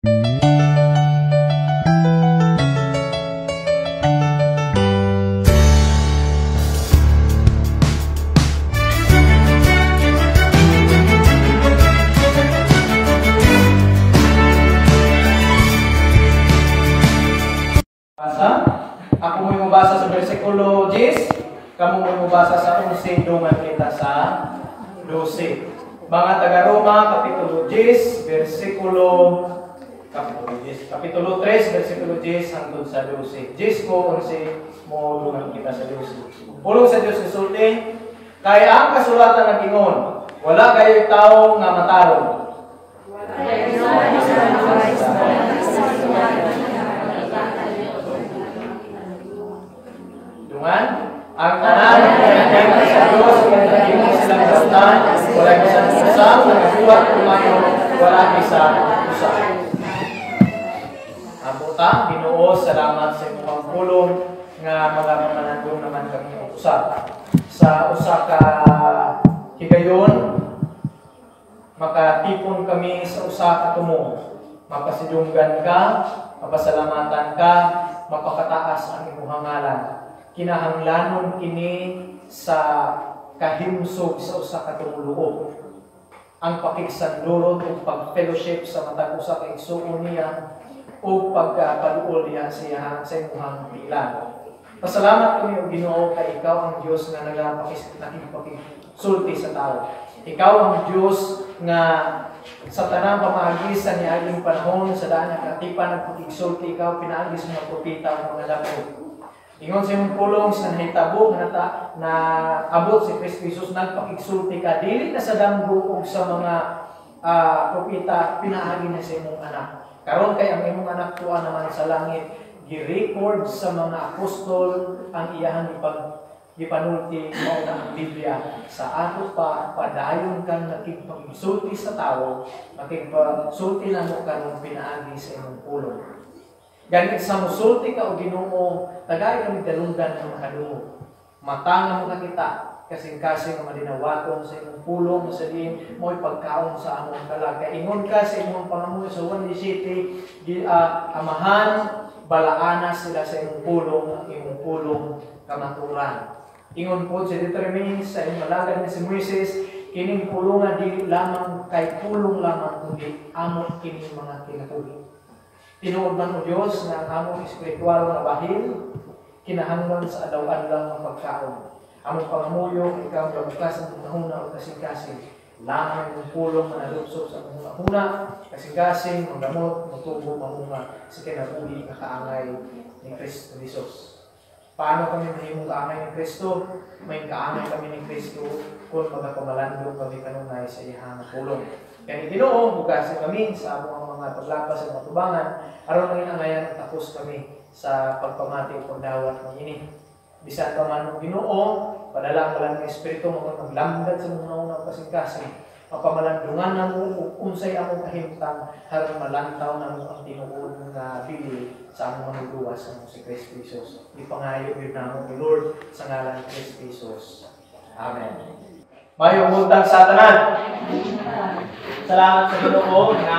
Ako mo mabasa sa versikulo 10, kamu mo mabasa sa 11, dungan kita sa 12. Mga taga-Roma, kapitulo 10, kapitulo 3, versikulo 10 hangtod sa 12. 10 ko, 11 mo, dungan kita sa 12. Pulong sa Diyos isulti, kaya ang kasulatan nag-ingon, wala kayo tao nga matarong. Dungan, ang tanan ng sa Diyos kung naging silang dastan, wala isang usang, nagbuwat kumayo, wala isang usang. Abuta, Ginoo, salamat sa inyong pulong nga mga mananandong naman kami usap. Sa usa ka higayon, makatipon kami sa usa ka tumo. Mapasidunggan ka, mapasalamatan ka, mapakataas ang imong ngalan. Kinahanglanon kini sa kahimsog sa usa ka tumuluo. Ang pakigsandurot ug pag-fellowship sa matag usa ka igsuon niya ug pagpaluol niya siya sa imong pilan. Pasalamat kami o Ginoo kay ikaw ang Dios nga nakipagsulti sa tao. Ikaw ang Dios nga sa tanang pamaagi sa niaging panahon sa daan nga katipan nagpagigsulti ikaw pinaagi sa mga propeta o mga lako. Ingon sa imong pulong sa nahitabo na abot si Kristo Jesus nagpakigsulti ka dili na sa damgo ug sa mga propeta pinaagi na sa imong anak. Karon kay ang imong anak tuwa naman sa langit gi-record sa mga apostol ang iyahang gipanulti mao na ang Biblia sa ato pa padayon kang nakigpagsulti sa tawo nakigpagsulti namo karon pinaagi sa imong pulong. Ganit sa musulti ka o Ginoo, tagay kami dalungan ng makadungo. Matanga mo na kita, kasing-kasing ang malinawaton sa imong pulong, sa din mo'y pagkaon sa among kalag. Ingon ka sa imong pangamuyo sa Juan City, amahan, balaana sila sa imong pulong kamaturan. Ingon po sa determine sa imong malagad na si Moises, kining pulungan di lamang kay pulong lamang, kundi among kining mga kinatubig. Tinuod man o Diyos na ang among espiritual na bahil, kinahanglan sa adaw-adlaw ng pagkaon. Among pangamuyo, ikaw ang bukas ng mahuna o kasing-kasing. Lamang yung pulong manalupsok sa mahuna, kasing-kasing, magdamot, matubo, mahunga, sa kinabuhi na kaangay ni Kristo Jesus. Paano kami mahimong kaangay ni Kristo? May kaangay kami ni Kristo kung magkakamalando kami kanunay sa iyang pulong. Kaya Ginoo, bukasin kami sa among mga paglabas sa mga tubangan, aron maging angayan tapos kami sa pagpamati o pagdawat ng ini. Bisan pa man Ginoo, padala ka lang ng Espiritu mo maglamdad sa mga unang kasing-kasing. Mapamalandungan na mo unsay among kahimtang harang malantaw na mo ang tinuod nga bili sa among manuduwas sa si Kristo Jesus. Ipangayo yun na mo ni Lord sa ngalan ni Kristo Jesus. Amen. Mayong buntag sa tanan. Salamat sa Ginoo na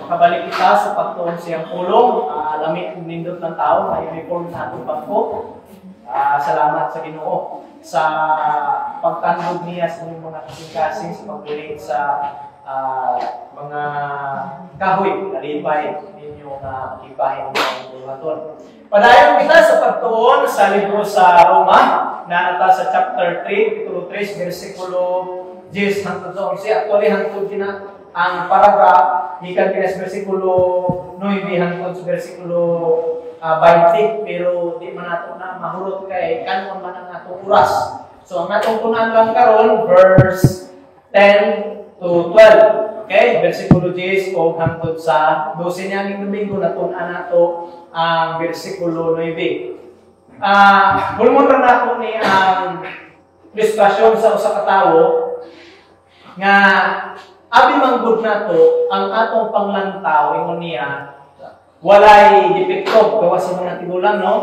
makabalik kita sa pagtuon siyang pulong. Lamit nindot ng tao, may uniform sa atong bangko. Salamat sa Ginoo sa pagtandog niya sa mga kasing-kasing sa pagbulit sa mga kahoy, kalipay ninyo na ibahin ng buhaton. Padayon kita sa pagtuon sa libro sa Roma na nata sa chapter 3, kapitulo 3, versikulo 10 hangtod sa 11. Actually, hangtod din ang paragraph gikan kini sa versikulo 9 hangtod sa versikulo 20, pero di man nato na mahurot kay kanon man ang atong oras. So ang atong tunan lang karon verse 10 to 12. Okay, versikulo 10 o hangtod sa 12 niya ning domingo natun-an nato ang versikulo 9. Bulmon ra nato ni ang diskusyon sa usa ka tawo nga abi manggod nato ang atong panglantaw ingon niya walay depekto gawas sa mga tigulang, no?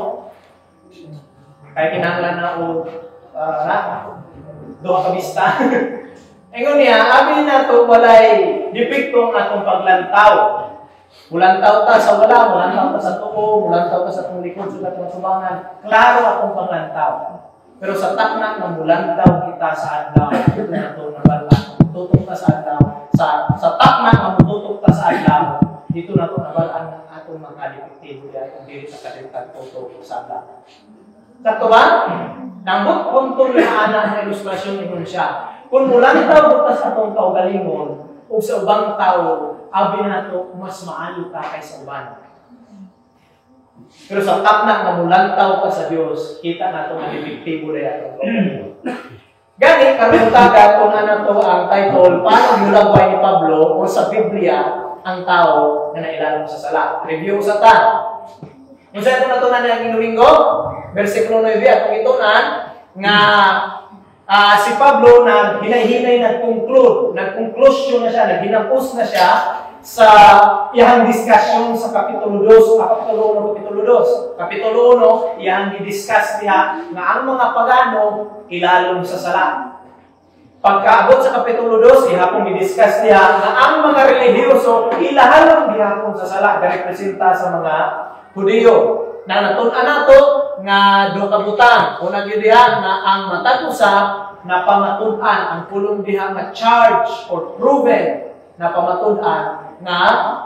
Kay kinahanglan na o duha ka bista. Ingon niya, abi na to walay depekto ang atong paglantaw. Mulantaw ta sa wala, mulantaw ta sa tuo, mulantaw ta sa tong likod, sugat ng subangan. Klaro akong panglantaw. Pero sa takna na mulantaw kita sa adlaw, ito na ito na bala. Tutok ta sa adlaw. Sa takna na mututok ta sa adlaw, dito na ito na bala ng atong mga dipiktibo dahil kung dili sa kalimutan tutok sa adlaw. Sakto ba? Nambot punto na anak na ilustrasyon ni siya. Kung mulantaw ta sa atong kaugalingon, o sa ubang tao, abi na ito, mas maalo ka kaysa uban. Pero sa takna na mulantaw ka sa Diyos, kita na ito ang epektibo na ito. Gani, karong taga, kung ano to ang title, paano gulagway ni Pablo o sa Biblia ang tao na nailalong sa sala. Review sa ta. Kung sa ito na ito na naging Domingo, versikulo 9, at ito na, nga si Pablo na hinay-hinay nag-conclusion na siya, naghinapos na siya sa iyang discussion sa Kapitulo 2, Kapitulo 1, iyang i-discuss niya na ang mga pagano ilalong sa sala. Pagkaabot sa Kapitulo 2, ihapon i-discuss niya na ang mga relihiyoso ilahalong ihapon sa sala, representa sa mga Hudiyo. Na natun-an nato nga do kabutang unang diha na ang matag usa na pamatud-an ang pulong diha nga charge or proven na pamatud-an nga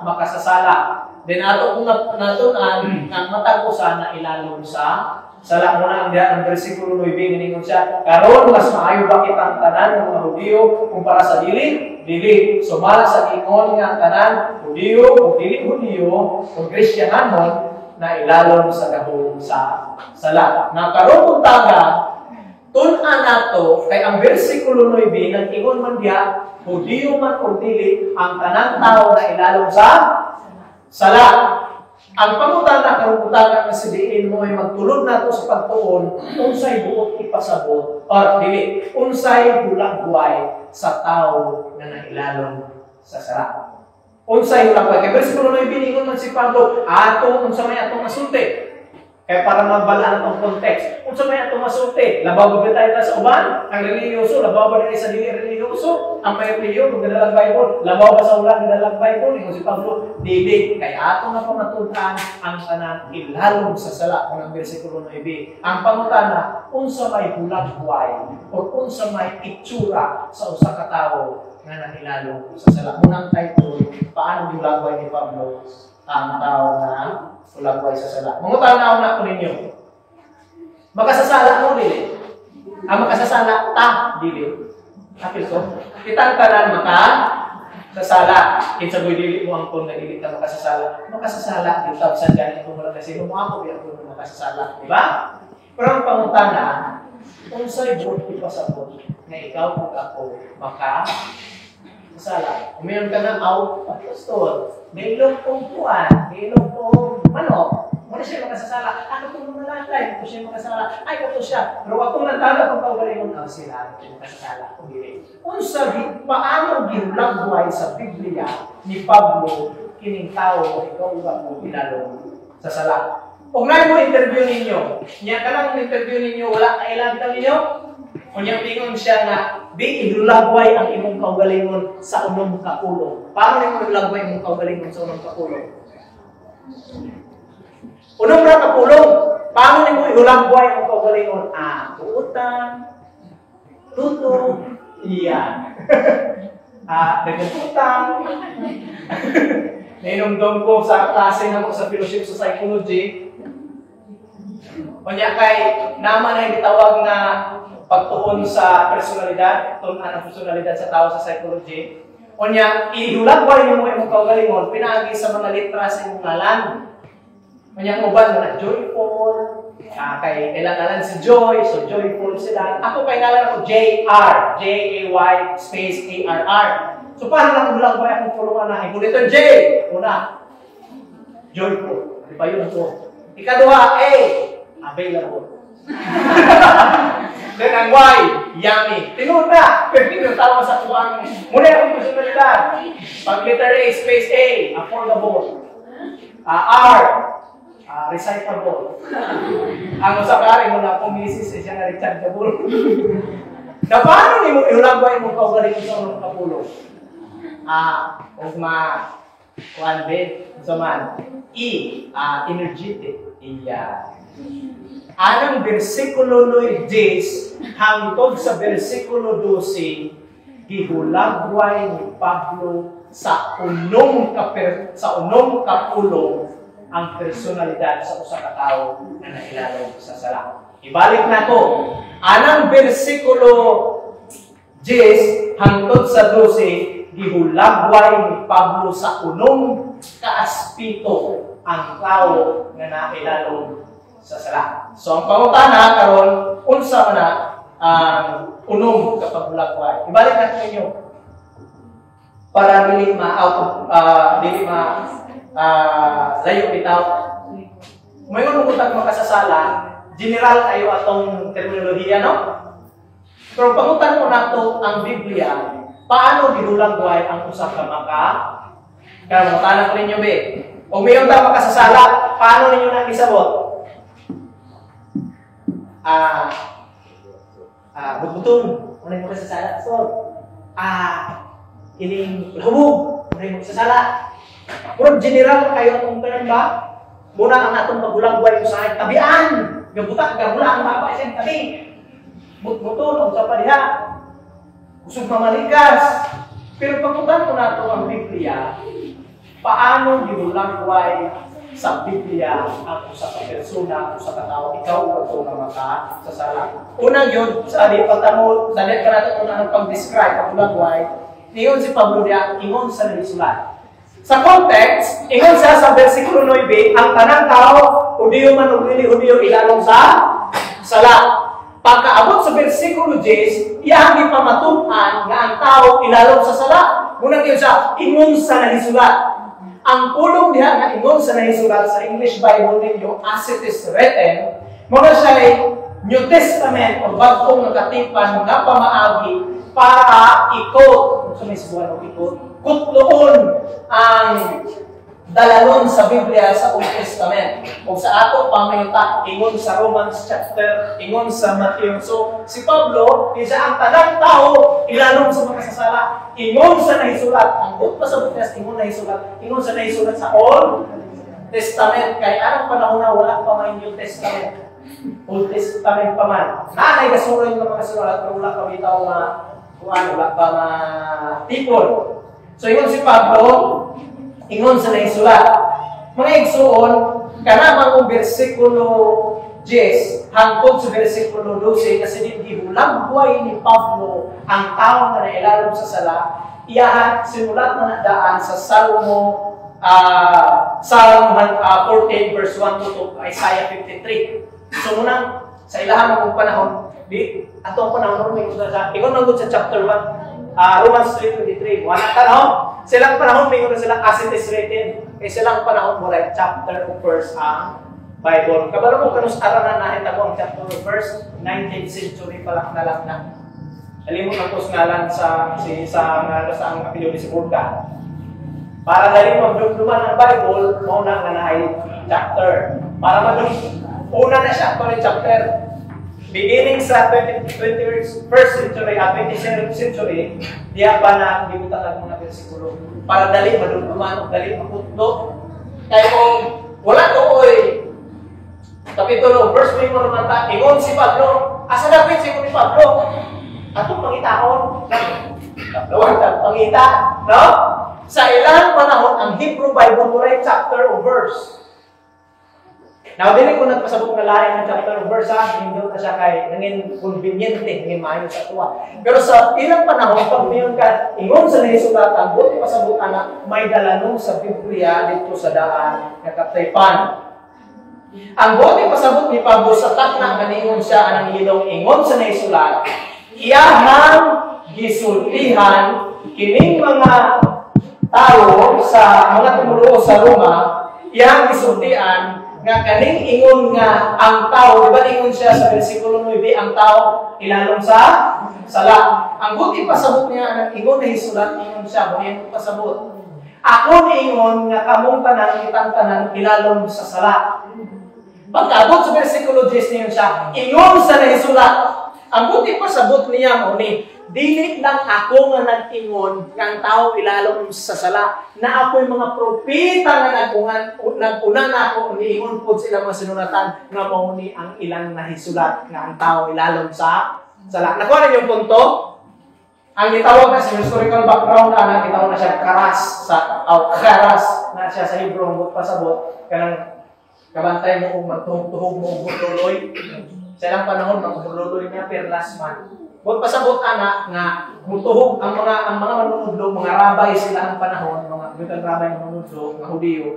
makasasala. Then ato kung natun-an ang matag usa na ilalom sa sala. Muna ang diha ang bersikulo 9 giningon siya, karon mas maayo ba kitang tanan ng mga Hudiyo kumpara sa dili? Dili. Sumala sa ingon nga tanan Hudiyo o dili Hudiyo o Kristyanon na ilalong sa gahong sa sala. Na karon taga tun-an nato kay ang bersikulo 9 nag-ingon man diha Hudiyo man o dili ang tanang tao na ilalong sa sala. Ang pangutana karon taga nga si diin mo ay magtulod nato sa pagtuon unsay buot ipasabot or dili unsay hulagway sa tao na nailalong sa sala. Unsay hulagway kay bersikulo 9 ingon man si Pablo ato unsa may atong masulti. Kaya para magbalaan ang context, unsa may atong masulti, labaw ba tayo sa uban? Ang relihiyoso, labaw ba sa dili relihiyoso? Ang may relihiyo kung nagdalag Bible, labaw ba sa ulan nagdalag Bible? Ingon si Pablo, dili. Kaya ato nga pamatutan ang tanan ilalong sa sala ng bersikulo 9. Ang pangutana, unsa may hulagway o unsa may itsura sa usa ka tawo nga nahilalong sa sala. Unang title, paano hulagway ni Pablo ang tao na hulagway sa sala. Mangutana na ko ninyo. Makasasala mo dili. Ang makasasala ta dili. Apil ko. Kitang tanan makasasala. Kinsa boy dili mo ang kun nga dili ta makasasala. Makasasala dito sa ganito kung wala kasi mo ako biya kun makasasala, di ba? Pero ang pangutana, unsay buot ipasabot na ikaw ug ako makasasala. Umiyon ka na pastor. Nailong kong puan, nailong kong manok. Muna siya makasasala. Ano kung malalay? Kung siya makasasala, ay ito siya. Pero wag kong nantala kung kaugaling mong sila. Kung makasasala. Unsa paano ginlagway sa Biblia ni Pablo kining tao o ikaw ba mo ilalong sa sala? Kung nga mo interview ninyo, niya ka lang interview ninyo, wala kailan bitaw ninyo? Kung niya pingon siya nga, di ilulagway ang imong kaugalingon sa unong kapulong. Paano nimo ilagway imong kaugalingon sa unong kapulong? Unong ra kapulong, paano nimo ilulagway ang kaugalingon? Utang, tuto, iyan. Nagutang. Nainumdum ko sa klase na ko sa fellowship sa psychology. Kanya kay naman ay gitawag na pagtuon sa personalidad, tunan ang personalidad sa tao sa psychology. Unya, ihulagway mo imong kaugalingon pinaagi sa mga letra sa imong ngalan. Unya, ang uban na joyful, kay ilang si Joy, so joyful sila. Ako kay ngalan ako JR, J-A-Y space A-R-R. So paano lang hulagway akong pulungan na? Ito J, una, joyful. Di ba yun ito? Ikaduha, A, available. Then ang Y, yummy. Tinun na. Pwede tawa sa kuwang. Muna akong personalidad. Pag letter A, space A, affordable. R, recyclable. Ang usapari mo na akong misis, siya na rechargeable. Na paano ni mo ihulagway mo kaugaling sa unong kapulong? Ugma, Kuan be, man. Energetic. Iya. Anang bersikulo 10 hangtod sa bersikulo 12 gihulagway ni Pablo sa unong kapulong ang personalidad sa usa ka tawo na nailalong sa sala. Ibalik na to. Anang bersikulo 10 hangtod sa 12 gihulagway ni Pablo sa unong kaaspito ang tao nga nailalong sa sala. So ang pangutana karon unsa man na ang unong kapagulagway. Ibalik natin ninyo para dili layo bitaw. May unong utang makasasala, general kayo atong terminolohiya, no? Pero pangutan mo nato ang Biblia, paano gidulagway ang usa ka kaya mutana ko ninyo be. O may unta makasasala, paano ninyo na isabot? Butbutun, unay mo kasasala. So, ining hubog, unay mo kasasala. Pero general kayo itong term ba? Muna ang atong pagulagway ko sa tabian. Gabutak, gabula ang baba sa tabi. Butbutun, sa padiha. Kusog mamalikas. Pero pagkutan ko na ito ang Biblia, paano gidulagway sa Biblia ang usa ka persona, usa ka tawo, ikaw o nga makasasala. Una yun, sa di pagtamo, sa di ka natin unang pag-describe, pagulagway, ingon si Pablo diya, ingon sa nagsulat. Sa context, ingon siya sa versikulo 9, ang tanang tao, Hudiyo man o dili Hudiyo, ilalong sa sala. Pagkaabot sa versikulo 10, iyang ipamatuan nga ang tao ilalong sa sala. Muna yun siya, ingon sa nagsulat. Ang pulong diha nga ingon sa nahisulat sa English Bible ninyo as it is written, muna siya ay New Testament o bagong nakatipan na pamaagi para ikot, so may subuhan o ikot, kutloon ang dalalon sa Biblia sa Old Testament. O sa ato pamayuta, ingon sa Romans chapter, ingon sa Matthew. So, si Pablo, isa ang tanang tao, ilalong sa makasasala, ingon sa nahisulat. Ang buot pa sa Biblia, ingon sa nahisulat sa Old Testament. Kaya anong panahon na wala pa may New Testament. Old Testament pa man. Nanay kasuro yung mga sulat, pero wala pa bitaw na wala pa na tipon. So, ingon si Pablo, ingon sa naisulat. Mga igsuon, kanamang ang versikulo 10 hangtod sa versikulo 12 kasi hindi hulagway ni Pablo ang tao na nailalong sa sala. Iyahan simulat na nadaan sa Psalm 14 verse 1 to Isaiah 53. So muna sa ilahan ng panahon, atong panahon may sa ingon nagud sa chapter 1, Romans 3:23. Wala tanong. Silang panahon, may sila as it is written. Silang panahon mo like chapter of verse ang Bible. Kabalo mo kanus aranan nahin ako ang chapter of verse 19th century pala nalang na. Alimot ang ngalan sa ang apelyido ni Burka. Para dali magdumduman ang Bible, mauna nga nahay chapter. Para una na siya pa rin chapter. Beginning sa 21st century at 27th century, diya pa na gibutan ang mga bersikulo para dali madumduman o dali maputlo. Kaya kung wala ko kapitulo, verse 1 mo naman ingon si Pablo, asa dapat si ni Pablo? Atong pangitaon, kapluan ang pangita, no? Sa ilang panahon, ang Hebrew Bible mo rin chapter o verse. Now, dili ko nagpasabot na lain ng chapter of verse, hindi na siya kay nangin convenient, nangin maayo sa tuwa. Pero sa ilang panahon, pag mayon ka, ingon sa nahisulatan, buti pasabot na may dalanong sa Biblia dito sa daan na Kataypan. Ang buti pasabot ni Pablo sa takna ganingon siya ang ilong ingon sa nahisulat, iyahang gisultihan kining mga tao sa mga tumulo sa Roma, iyahang gisultihan nga kaning ingon nga ang tao, di ba ingon siya sa versikulo 9, ang tao ilalong sa sala. Ang buti pasabot niya ang ingon na hisulat, ingon siya, buhay pasabot. Ako ni ingon nga kamong tanan, kitang tanan, ilalong sa sala. Pagkaabot sa versikulo 10 niyon siya, ingon sa nahisulat, Ang buti pasabot niya mo ni, dili lang ako nga nag-ingon nga ang tao ilalom sa sala, na ako'y mga propeta nga naguna na ako, niingon po sila mga sinunatan nga mao ni ang ilang nahisulat nga ang tao ilalom sa sala. Nakuha na yung punto? Ang gitawag na sa historical background na gitawag na siya karas na siya sa Hebrew ang pasabot kanang kabantay mo kung magtuhog-tuhog mo butuloy. Sa ilang panahon magbutuloy niya per last month. Kung pasabot ana nga mutuhog ang mga manunudlo, mga rabay sila ang panahon, mga bitan rabay ng manunudlo, mga Hudiyo,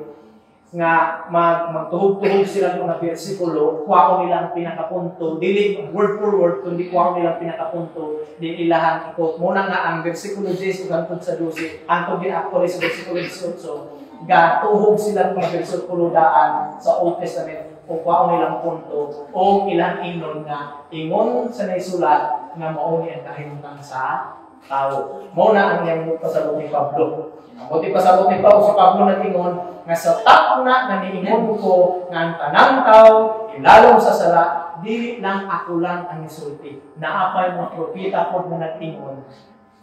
nga magtuhog-tuhog sila ng mga bersikulo, kuha nila ang pinakapunto, dili word for word, kundi kuha nila ang pinakapunto, di ilahan ikot. Muna nga ang bersikulo 10 hangtod sa 12, hangtod din actually sa bersikulo 18, gatuhog sila ng mga bersikulo daan sa Old Testament, kung kuha nilang punto, o ilang inon nga, ingon sa naisulat, nga mauni ang kahimutang sa tao. Muna ang niyang pasabot ni Pablo. Ang buti pasabot ni Pablo sa Pablo na tingon, nga sa takna na niingon ko nga ang tanang tao, ilalong sa sala, dili lang ako lang ang isulti. Naapay mga propeta po na nag-ingon,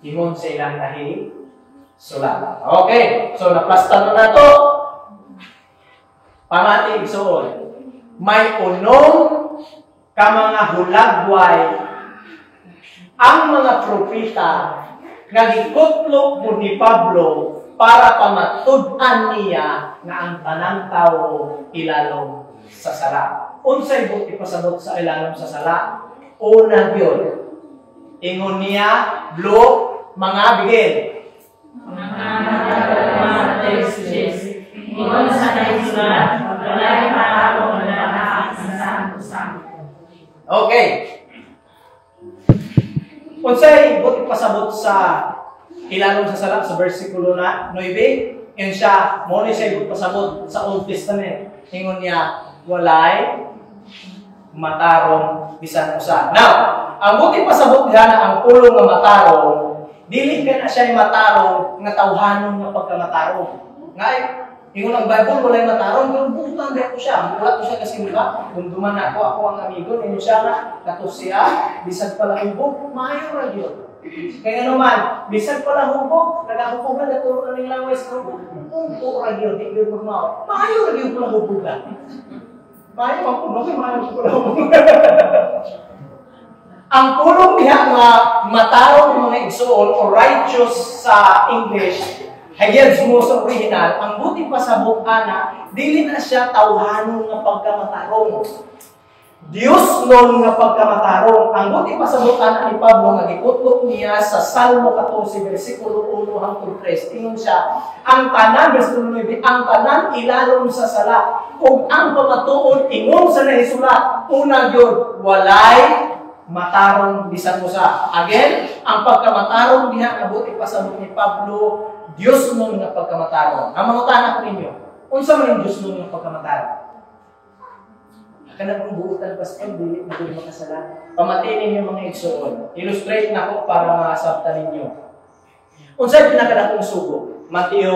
ingon sa ilang nahi, sulat. Okay, so naplastan na to. Pamati igsuon. May unong ka mga hulagway ang mga propeta nga gikutlok mo ni Pablo para pamatud-an niya nga ang tanang tao ilalom sa sala. Unsay buti pasabot sa ilalom sa sala? Una gyud. Ingon niya, mga bigin. Mga texts. Ingon sa naisulat, walay parako na lahat sa santo-santo. Okay. Unsay buti pasabot sa ilalom sa sala sa versikulo na 9, yun siya, mo ni siya buti pasabot sa Old Testament. Ingon niya, walay matarong bisan usa. Now, ang buti pasabot niya na ang pulong nga matarong, dili ka na siya matarong nga tawhanon nga pagkamatarong. Ngay, ingon ang Bible, walay matarong, pero butan ba ko siya. Wala ko siya kasi mula. Kung duman ako ang amigo, ninyo siya nga, katos siya, bisag pala hubog, maayo ra yun. Kaya naman, bisag pala hubog, nagahubog na, naturo na nilang wais na hubog, punto ra yun, di yun magmao. Maayo ra yun pala hubog na. Maayo ang puno, maayo pala hubog. Ang pulong niya nga matarong mga igsoon o righteous sa English, Hayag mo sa original, ang buti pasabot ana, dili na siya tawhanon nga pagkamatarong. Diyos nun nga pagkamatarong. Ang buti pasabot ana ni Pablo nga gikutlok niya sa Salmo 14 versikulo 1 hangtod 3. Tingnan siya, ang tanan versikulo 9, ang tanan ilalom sa sala. Kung ang pamatuon ingon sa naisulat, una gyud walay matarong bisan usa. Again, ang pagkamatarong diha nga buti pasabot ni Pablo, Diyos nun nga pagkamatarong. Ang mga tanak ninyo, unsa man yung Diyos nun nga pagkamatarong? Kana kung buutan pastor, dili mo din makasala. Pamatiin ninyo mga igsoon. Illustrate na ko para masabta ninyo. Unsa yung pinakadakong sugo? Mateo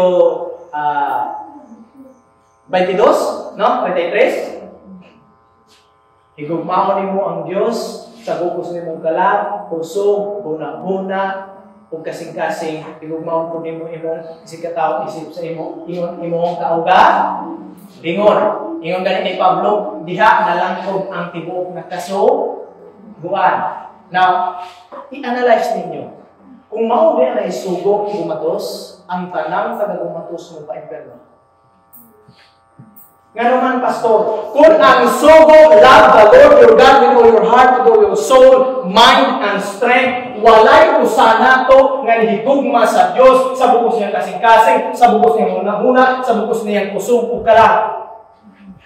22, no? 23. Higugmaon nimo ang Dios sa bukos nimong kalat, pusog, buna-buna, ug kasing-kasing, higugmaon po nimo imong sikataw isip sa imong kauga. Ingon gani ni Pablo, diha nalangkob ang tibuok na kasuguan. Now, i-analyze ninyo. Kung mao ba na isugong gumatos, ang tanang taga-gumatos mo pa imperno. Nga naman, pastor, kung ang sugo, love the Lord your God with all your heart, with all your soul, mind, and strength, walay usana to nga higugma sa Dios sa bukos niyang kasing-kasing, sa bukos niyang hunahuna, sa bukos niyang kusog ug kalat.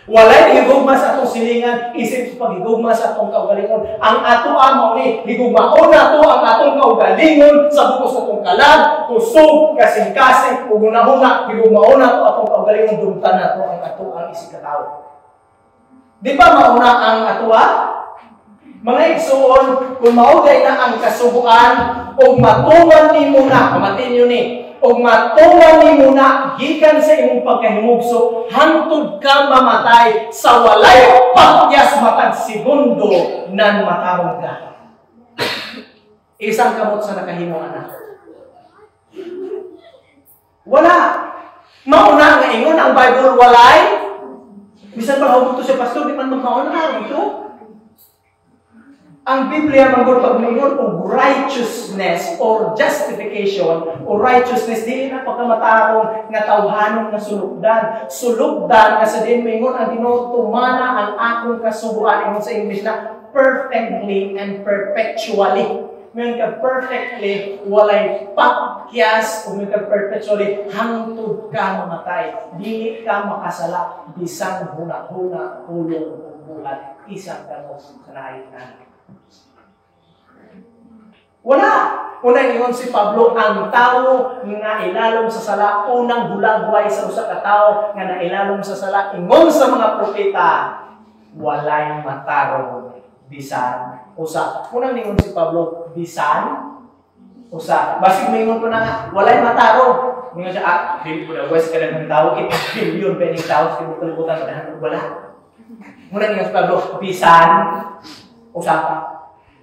Walay higugma sa atong silingan, isip sa paghigugma sa atong kaugalingon. Ang ato mao ni higugmaon nato ang atong kaugalingon sa bukos atong kalat, kusog, kasing-kasing ug hunahuna, higugmaon nato atong kaugalingon, dumtan nato ang ato ang isig katawo. Di ba mauna ang atoa? Mga igsoon, kung maugay na ang kasubuan, o matuman ni muna, pamatin nyo ni, o matuman ni muna, gikan sa imong pagkahimugso, hantod ka mamatay sa walay patyas matag segundo nan matarong ka. Isang kamot sa nakahimo anak. Wala. Mauna nga ingon ang Bible walay. Bisan ba hawag to siya pastor, di man magmauna ito. Ang Biblia manggod pag mingon og righteousness or justification or righteousness dili na pagkamatarong nga tawhanon nga sulugdan. Sulugdan nga sa din mingon ang Ginoo tumana ang akong kasubuan ingon sa English na perfectly and perpetually. Ngayon ka perfectly, walay pakyas, o ka perpetually, hangtod ka mamatay. Dili ka makasala, bisan huna-huna, ulong o buhat, isang kamo sa naitan. Wala! Unang ingon si Pablo, ang tao nga ilalom sa sala, unang bulagway sa usa ka tao nga nailalom sa sala, ingon sa mga propeta, walay matarong bisan usa. Unang ningon si Pablo, bisan usa. Basig mingon po na nga, walay matarong. Mingon siya, dili po na west ka ng tao, 8 billion pening tao sa kalibutan madahan wala. Unang ningon si Pablo, bisan usa.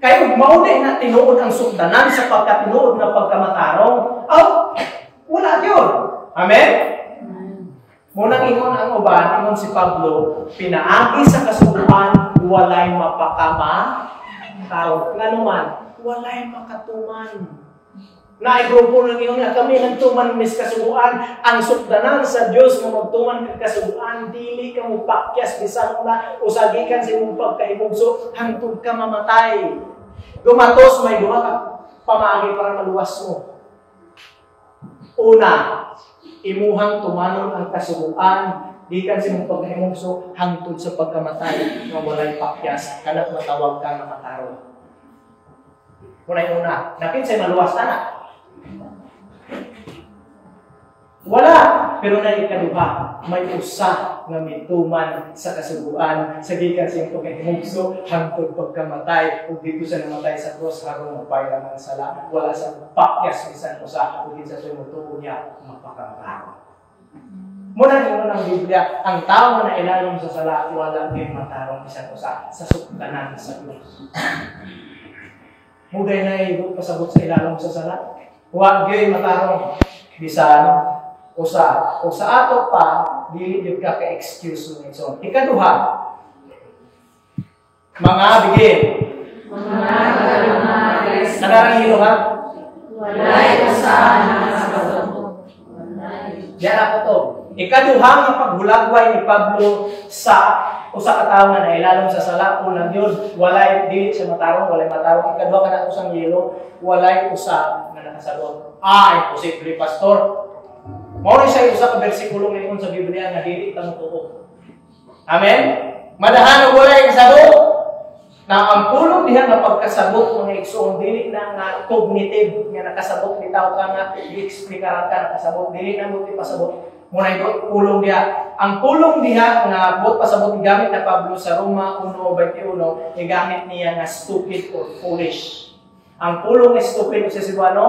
Kaya maunay na tinuod ang sukdanan sa pagkatinuod na pagkamatarong, wala yun. Amen? Munang ingon ang uban, ingon si Pablo, pinaagi sa kasubuan, walay mapakama, tao. Nga naman, walay makatuman. Naigrupo ng ingon nga, kami nagtuman mis kasubuan, ang sukdanan sa Diyos mo magtuman ng kasubuan, dili ka mo pakyas, bisan na usagikan sa imong pagkaibugso, hangtod ka mamatay. Gumatos, may duha ka pamaagi para maluwas mo. Una, imuhang tumanon ang kasubuan, di ka sa imong pagkaibugso, hangtod sa pagkamatay, nga walay pakyas, kanak matawag ka na mataro. Una, napinsay maluwas na. Wala, pero na ikaduha, may usa nga mituman sa kasubuan, sa gikan sa iyong pagkahimugso, hangtod pagkamatay, ug dito sa namatay sa cross, harong mapayra ng sala, wala sa pakyas bisan usa, ug sa tumutuo niya, mapakamatay. Muna ninyo ng Biblia, ang tao na ilalong sa sala, wala din matarong bisan usa, sa sukdanan sa Diyos. Mugay na pasabot sa ilalong sa sala, huwag yun matarong bisan usa. O sa ato pa, dili jud ka ka-excuse mo ito. Ikaduha, mga bigin. Mga kalungares. Nadarang hiluhan? Walay usahan ang sabato. Diyan ako to. Ikaduha nga paghulagway ni Pablo sa usa ka tawo nga nailalom sa sala, unang yun, walay dili siya matarong, walay matarong. Ikaduha ka na usang yelo, walay usa nga nakasagot. Imposible, pastor. Mao siya usa ka bersikulo ngayon sa Biblia nga dili ta motuo. Amen. Madahan og walay kasabot. Na ang pulong diha nga pagkasabot mga igsoon dili na nga cognitive nga nakasabot bitaw ka nga i-explikaran ka nakasabot dili na mo pasabot. Muna ito, pulong diha. Ang pulong diha nga buot pasabot gamit na Pablo sa Roma 1:21, igamit niya nga stupid or foolish. Ang pulong nga stupid sa Cebuano,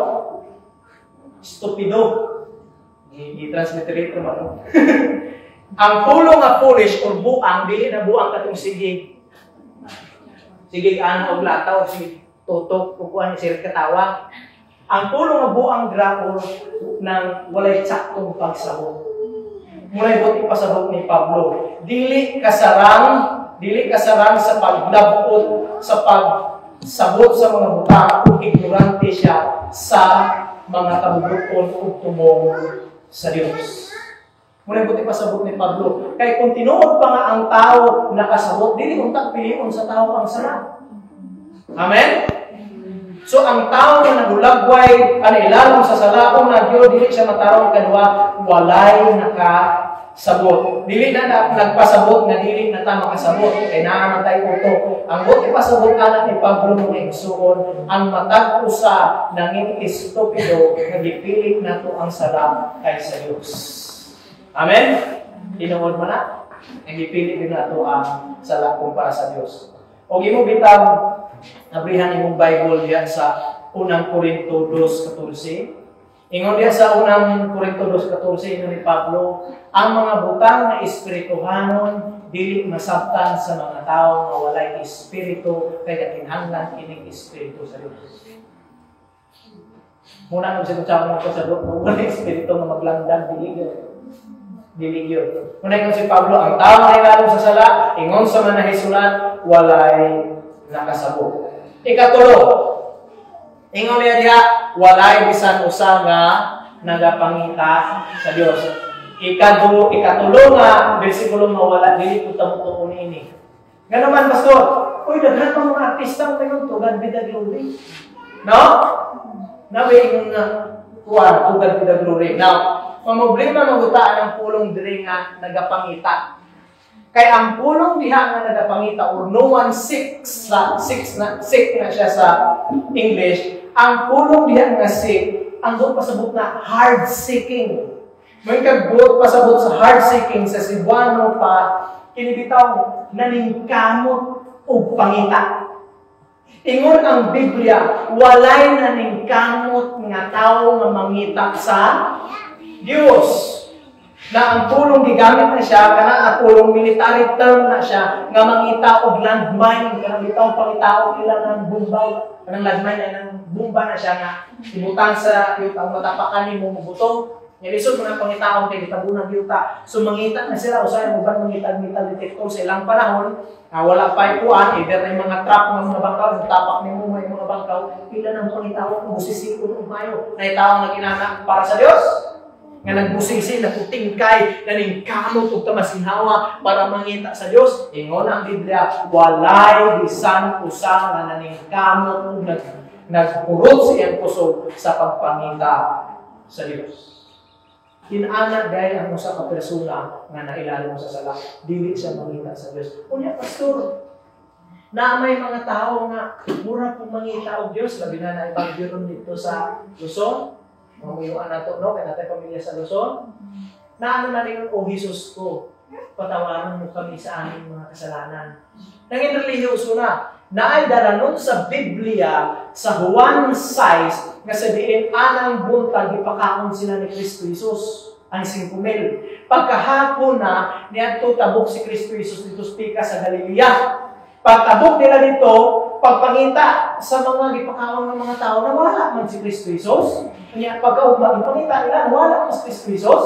stupido. I-transliterate naman, no? Ang pulong nga foolish or buang, dili na buang katong sige. Sige, ano og lataw, sige, tutok, kukuha ni sir katawa. Ang pulong nga buang grapol ng walay saktong pagsabot. Mulay buti pasabot ni Pablo. Dili kasarang sa paglabot, sa pagsabot sa mga butang, kung ignorante siya sa mga kabubuton o tumong sa Diyos. Muna buti pasabot ni Pablo. Kaya kung tinuod pa nga ang tao nakasabot, dili untag pilion sa tao ang sala. Amen? So ang tao na nagulagway, ilalong sa sala, na Diyo, dili siya matarong kadwa, walay nakasabot. Dili na nagpasabot nga dili na ta makasabot. Kaya naamatay ko to. Ang buti pasabot anak ni Pablo mong igsuon, ang matag usa nanging estupido, nagipilit na to ang sala kay sa Diyos. Amen? Tinuod mo na? Nagipilit din na to ang sala kumpara sa Diyos. O imo bitang nabrihan imong Bible diyan sa unang Korinto 2:14. Ingon diya sa unang Korinto 2:14 ingon ni Pablo, ang mga butang na espirituhanon dili masabtan sa mga tao nga walay espiritu kay kinahanglan kining espiritu sa Dios. Muna nung sinutsaw mo ko sa doon, wala yung espiritu na maglandan, diligyo. Muna yung si Pablo, ang tao na ilalong sa sala, ingon sa manahisulat, walay nakasabot. Ikatulo, ingon niya diha, walay bisan usa nga nagapangita sa Dios. Ikatulo nga, bersikulo mawala, dili po tamuto ini. Nga naman, Pastor, uy, daghan pa mga artista mo ngayon to, God be the glory. No? Nabi yung kuwan, to God be the glory. Now, ang problema magutaan ang pulong diri nga nagapangita. Kay ang pulong diha nga nagapangita or no one sick na siya sa English, ang pulong diha nga sick, ang doon pasabot na hard seeking. May kagbuot pasabot sa hard seeking sa Cebuano pa, kinibitaw naningkamot o pangita. Ingon ang Biblia, walay naningkamot nga tao nga mangita sa Dios. Na ang pulong gigamit na siya, kana ang pulong military term na siya, nga mangita og landmine, kanang bitaw pangitao nila ng bumbay, kanang landmine ay ng bumba na siya nga, ibutan sa yuta, matapakan ni mo mabuto, nilisod mo ng pangitaon kay gitabunan yuta. So mangita na sila, usahay mo ba mangita-metal detector sa ilang panahon, wala pa ikuan, either ay mga trap ng mga bangkaw, tapak ni mo may mga bangkaw, pila ng pangitaon, musisiko ng umayo, na itaong naginana para sa Dios. Nga nagbusisi, naputingkay, naningkamot ug tamasinhawa para mangita sa Dios. Ingon ang Biblia, walay bisan usa nga naningkamot ug nagpurot sa iyang puso sa pagpangita sa Dios. Kinana gay ang usa ka persona nga nailalom sa sala, dili siya mangita sa Dios. Unya, Pastor, na may mga tao nga mura pong mangita og Dios, labi na na ibang dito sa Luzon. Mamuyuan na ito, no? Kaya natin pamilya sa Luzon. Na ano na rin, O Jesus ko, patawaran mo kami sa aming mga kasalanan. Nangin religyoso na ay dalanon sa Biblia sa Juan 6 nga sabihin anang buntag ipakaon sila ni Kristo Jesus ang 5,000. Pagkahapon na niadto tabok si Kristo Jesus dito sa Galilea. Pagtabok nila dito, pagpangita sa mga gipakaon ng mga tao na wala man si Kristo Jesus. Kanya pagkaugma, ipangita nila wala man si Kristo Jesus.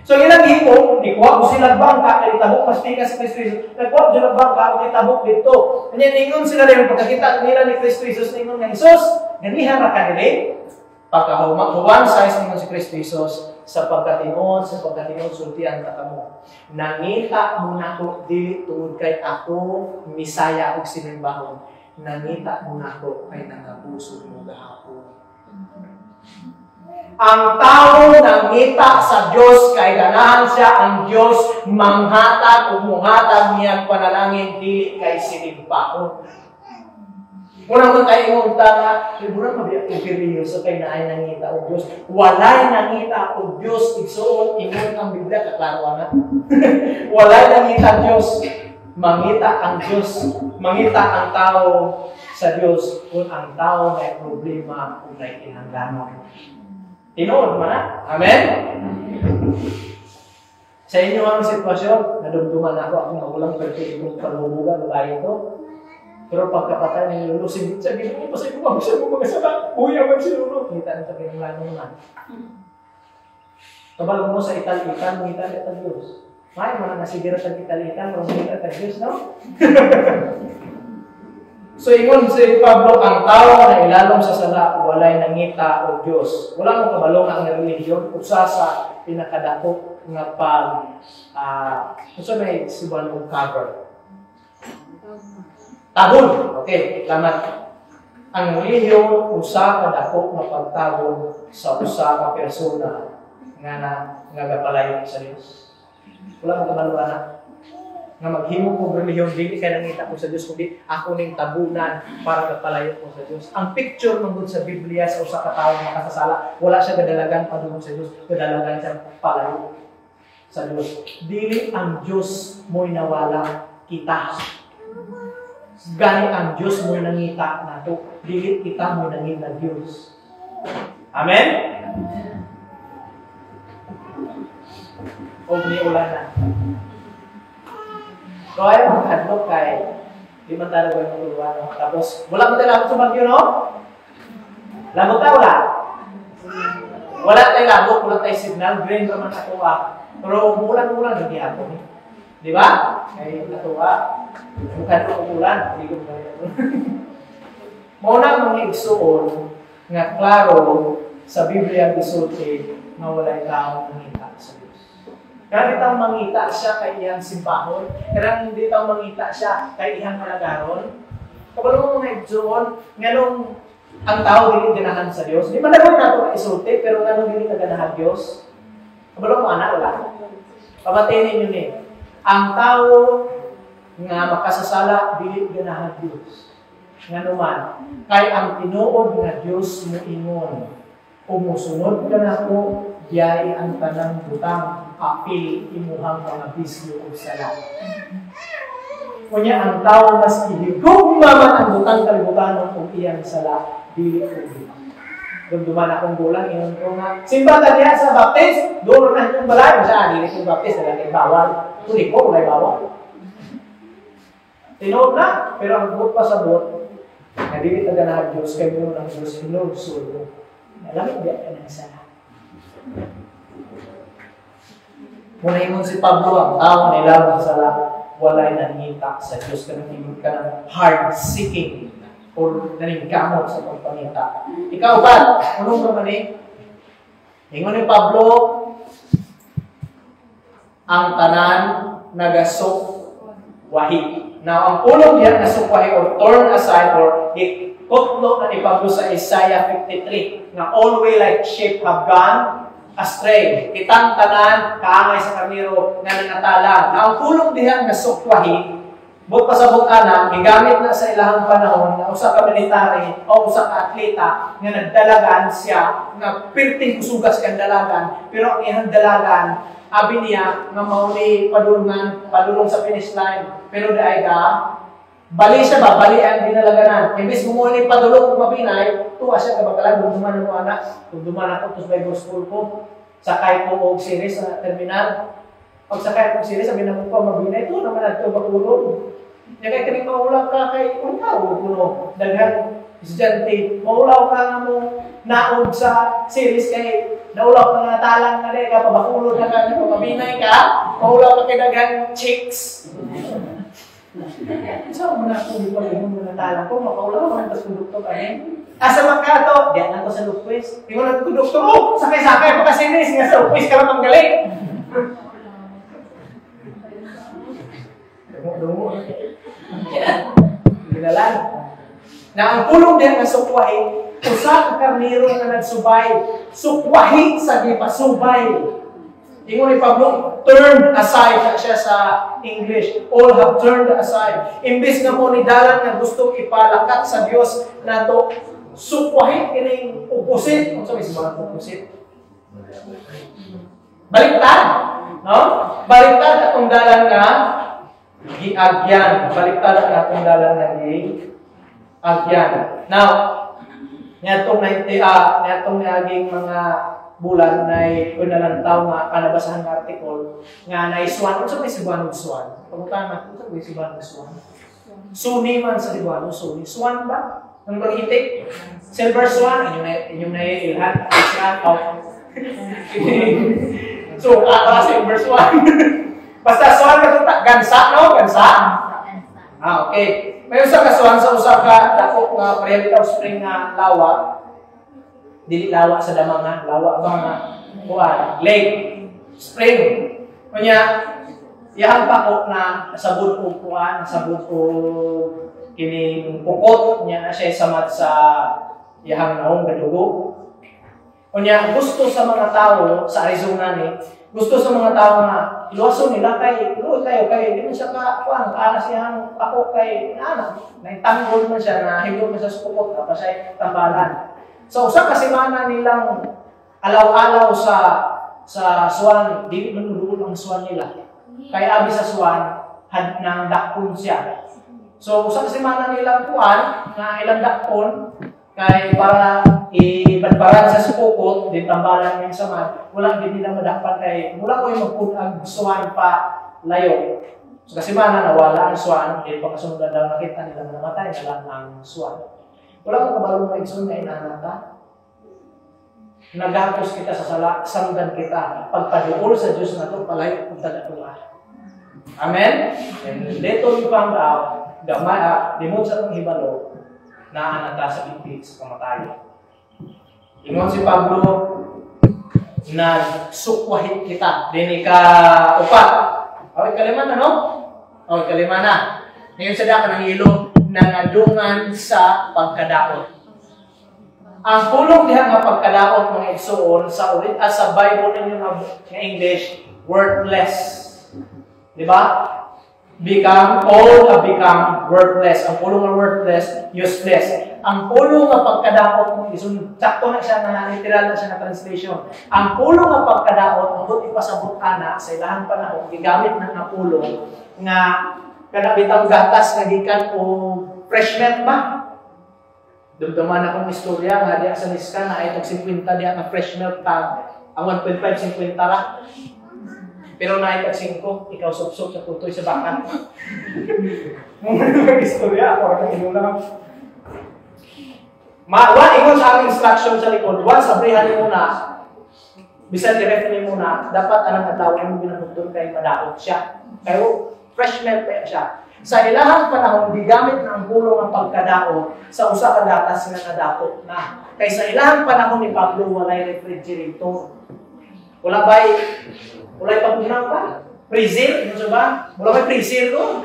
So ilang himo, ikuha ko silang bangka, kaya itabok mas tika si Kristo Jesus. Nagkuha ko silang bangka, kaya itabok dito. Kanya ningon sila rin, pagkakita nila ni Kristo Jesus, ningon nga Jesus, ganihan na kanili. Pagkahuman sa ningon si Kristo Jesus, sa pagkatinon, sultian na kamo. Nangita mo na ko, dili tungod kay ako, misaya o sinimbahon. Nangita mo na ko, ay nangabusog mo gahapon. Ang tao nangita sa Diyos, kay ganahan siya ang Diyos, manghatag o muhatag niya panalangin, dili kay sinimbahon. Muna mo tayo mong tanga, siguro mabiyak yung seryoso kay naay nangita o Diyos. Walay nangita o Diyos, igsuon, ingon ang Biblia, kaklaro na. Walay nangita Diyos, mangita ang Diyos, mangita ang tao sa Diyos, kung ang tao may problema kung may kinangganon. Tinood mo na? Amen? Sa inyo ang sitwasyon, nadumduman ako, akong nakulang perfect kong palubugan, babae ito. Pero pagkapatay ng lulu, sabi mo, pasay mo, siya mo mga sala, buya man si lulu. Kita na sa pinanglan naman. Kabal mo sa ital-ital, mo ital-ital Diyos. May mga nasigira sa ital-ital, pero mo ital-ital Diyos, no? So, ingon si Pablo, ang tao na ilalom sa sala, walay nangita o Diyos. Wala mo kabalong ang religion, usa sa pinakadako nga pag, usa may sibuan o cover. Tabon. Okay, salamat. Ang relihiyon, usa ka dako nga pagtabon sa usa ka persona nga nagapalayo sa Dios. Wala mo kabaluan na nga maghimo ko relihiyon, dili kay nangita ko sa Dios, kundi ako ning tabunan para kapalayo ko sa Dios. Ang picture mangod sa Biblia sa usa ka tawo nga kasasala, wala siya kadalagan padulong sa Dios, kadalagan siya palayo sa Dios. Dili ang Dios mo'y nawala kita. Gani ang Diyos mo'y nangita na ito. Dili kita mo'y nangita na Diyos. Amen? O ni ulan na. So ayaw magkadlok kay di man talaga yung maguluan. Tapos, wala mo tayo sa bagyo, no? Lamot ka, wala? Wala tayo labok, wala tayo signal, green naman natuwa. Pero umulan-ulan, hindi ako. Di ba? Ay, natuwa. Bukan ko umulan, hindi ko ba ito. Muna mga igsuon, nga klaro, sa Biblia gisulti, na wala'y taong mangita sa Diyos. Kaya hindi taong mangita siya kay iyang simbahon, kaya hindi taong mangita siya kay iyang malagaron. Kabalo mga igsuon, nganong ang tao dili ganahan sa Dios. Di man dapat nato ka isulti, pero nganong dili ka ganahan Dios? Kabalo mo ana wala. Pamatayin ninyo ni. Ang tao nga makasasala dili ganahan Dios. Nganuman, kay ang tinuod nga Dios mo ingon. Kung musunod ka na ko, biyay ang tanang butang, apil imuhang mga bisyo o sala. Kunya ang tao mas ihigugma man ang butang kalibutan kung iyan sala, dili ko butang. Dumduman akong bulang, iyon ko nga, simba ka niya sa baptis, doon na itong balay, siya, dili ko baptis, nalagay bawal. Tuloy ko, ulay bawal. Tinood na, pero ang buot pa sa buot, na dili ka ganahan Diyos, kay mo ng Diyos, Lord, sulo. Alamit biya ka ng sala. Muna yun si Pablo, ang tao nila ng sala, walay nanita sa Diyos, kanang ka ng hard-seeking o naningkamot sa pagpangita. Ikaw ba? Anong naman eh? Ingon ni Pablo, ang tanan nagasok wahi. Now, ang ulong diyan nasok wahi or turn aside or ikotlo na ni Pablo sa Isaiah 53 na all way like sheep have gone astray. Kitang tanan kaangay sa karniro nga nangatala. Now, ang ulong diyan nasok wahi but pasabot ana, gigamit na sa ilahang panahon na usa ka military o usa ka atleta nga nagdalagan siya nga pirting kusugas kang dalagan pero ang iyang dalagan abi niya nga mauni padulong sa finish line pero daay ka bali siya ba bali ang dinalaganan imbes mo ni padulong mabinay tuwa siya kabagalan duman mo anak duman ako tus Bible school ko sakay ko og series sa terminal pag sakay ko series sabi na mo pa mabinay to naman adto bagulong ya kay kini maulaw ka kay untaw kuno daghan estudyante maulaw ka nga mo naog sa series kay naulaw ka nga talang na di ka pabakulod na ka mabinay ka maulaw ka kay daghan chicks so mo na kung pa mo na talang ko makaulaw man tas konduktor ani asa man ka to diyan na ko sa Lupis ingon na konduktor oh sakay-sakay pa ka series nga sa Lupis ka lang galing dungo ginalan. Na ang pulong din na sukwahi, usa ka karniro na nagsubay, sukwahi sa gipasubay. Ingon ni Pablo, turn aside na siya sa English. All have turned aside. Imbis nga mo ni dalan nga gusto ipalakat sa Dios nato, sukwahi kining upusit. Ano sabi sa upusit? Baliktad, no? Baliktad atong dalan nga giagyan, baliktad ang atong dalan na giagyan. Now, nitong naging mga bulan na pinalantaw nga kanabasahan ng article nga naiswan. Ano sa may Cebuano swan? Pagkutan natin, ano sa may Cebuano swan? Suni man sa Cebuano, suni. Swan ba? Ang pag-itik? Silver swan? Inyong naiilhan. Swan of... So, silver swan. Basta swan ka ito, gansa, no? Gansa? Okay. May usa ka swan sa usa ka dako nga parehita spring nga lawa. Dili lawa sa damang nga, lawa ba nga kuan, lake, spring. Kunya, iyang pako na sabon og kuan, sabon og kining pukot niya na siya samad sa iyang naong gadugo. Kunya, gusto sa mga tao sa Arizona ni, gusto sa mga tao na iluwason nila kay hindi man siya kuan, siyang pako kay naitanggol man siya na higlo man sa pukot pa siya tambalan. So usa ka semana nilang alaw-alaw sa swan, dili man ulul ang swan nila. Kay abi sa swan had nang dakpon siya. So usa ka semana nilang kuan nga ilang dakpon kay para ibadbaran sa sukot din tambalan ng samad. Wala din nila madakpan kay mula ko yung magpun swan pa layo. So kasi mana nawala ang swan, din pagkasunod daw nakita nila namatay na lang ang swan. Wala kang kabalong na igsoon na inana ka. nagapos kita sa sala, samdan kita, pagpaduol sa Diyos na ito, palay kung taga-tuwa. Amen? And later we found out, di mo sa itong hibalo, na anata sa ibig sa kamatayan. Ingon si Pablo, nagsukwahit kita, dini ka upat. Awit kalima na, no? Awit kalima na. Ngayon sa daka ng ilo, nangadungan sa pagkadaot. Ang pulong diha nga pagkadaot mga igsoon sa Bible ninyo nga English, worthless. Di ba? Become worthless. Ang pulong nga worthless, useless. Ang pulong nga pagkadaot mo sakto na siya na literal na siya na translation. Ang pulong nga pagkadaot ang buti pasabot ana sa ilahang panahon gigamit na nga pulong nga kada bitang gatas nga gikan o fresh milk ba? Dumduman akong istorya nga diya sa Niska na ay itong 50 diya na fresh milk tag. Ang 1.5 50 ra. Pero na itag 5, ikaw sup-sup sa tutoy sa bakan. Mga istorya ako ang inulang. Ingon sa aming instruction sa likod, sabrihan mo na, bisan direct mo na, dapat anong atawin mo binanugtong kay madaot siya. Kayo, fresh milk pa siya. Sa ilahang panahon, gigamit na ang pulong ang pagkadaot sa usa ka gatas nga nadakot na. Kay sa ilahang panahon ni Pablo, walay refrigerator. Walay pagunaw pa. Freezer, ano ba? Wala may freezer ko.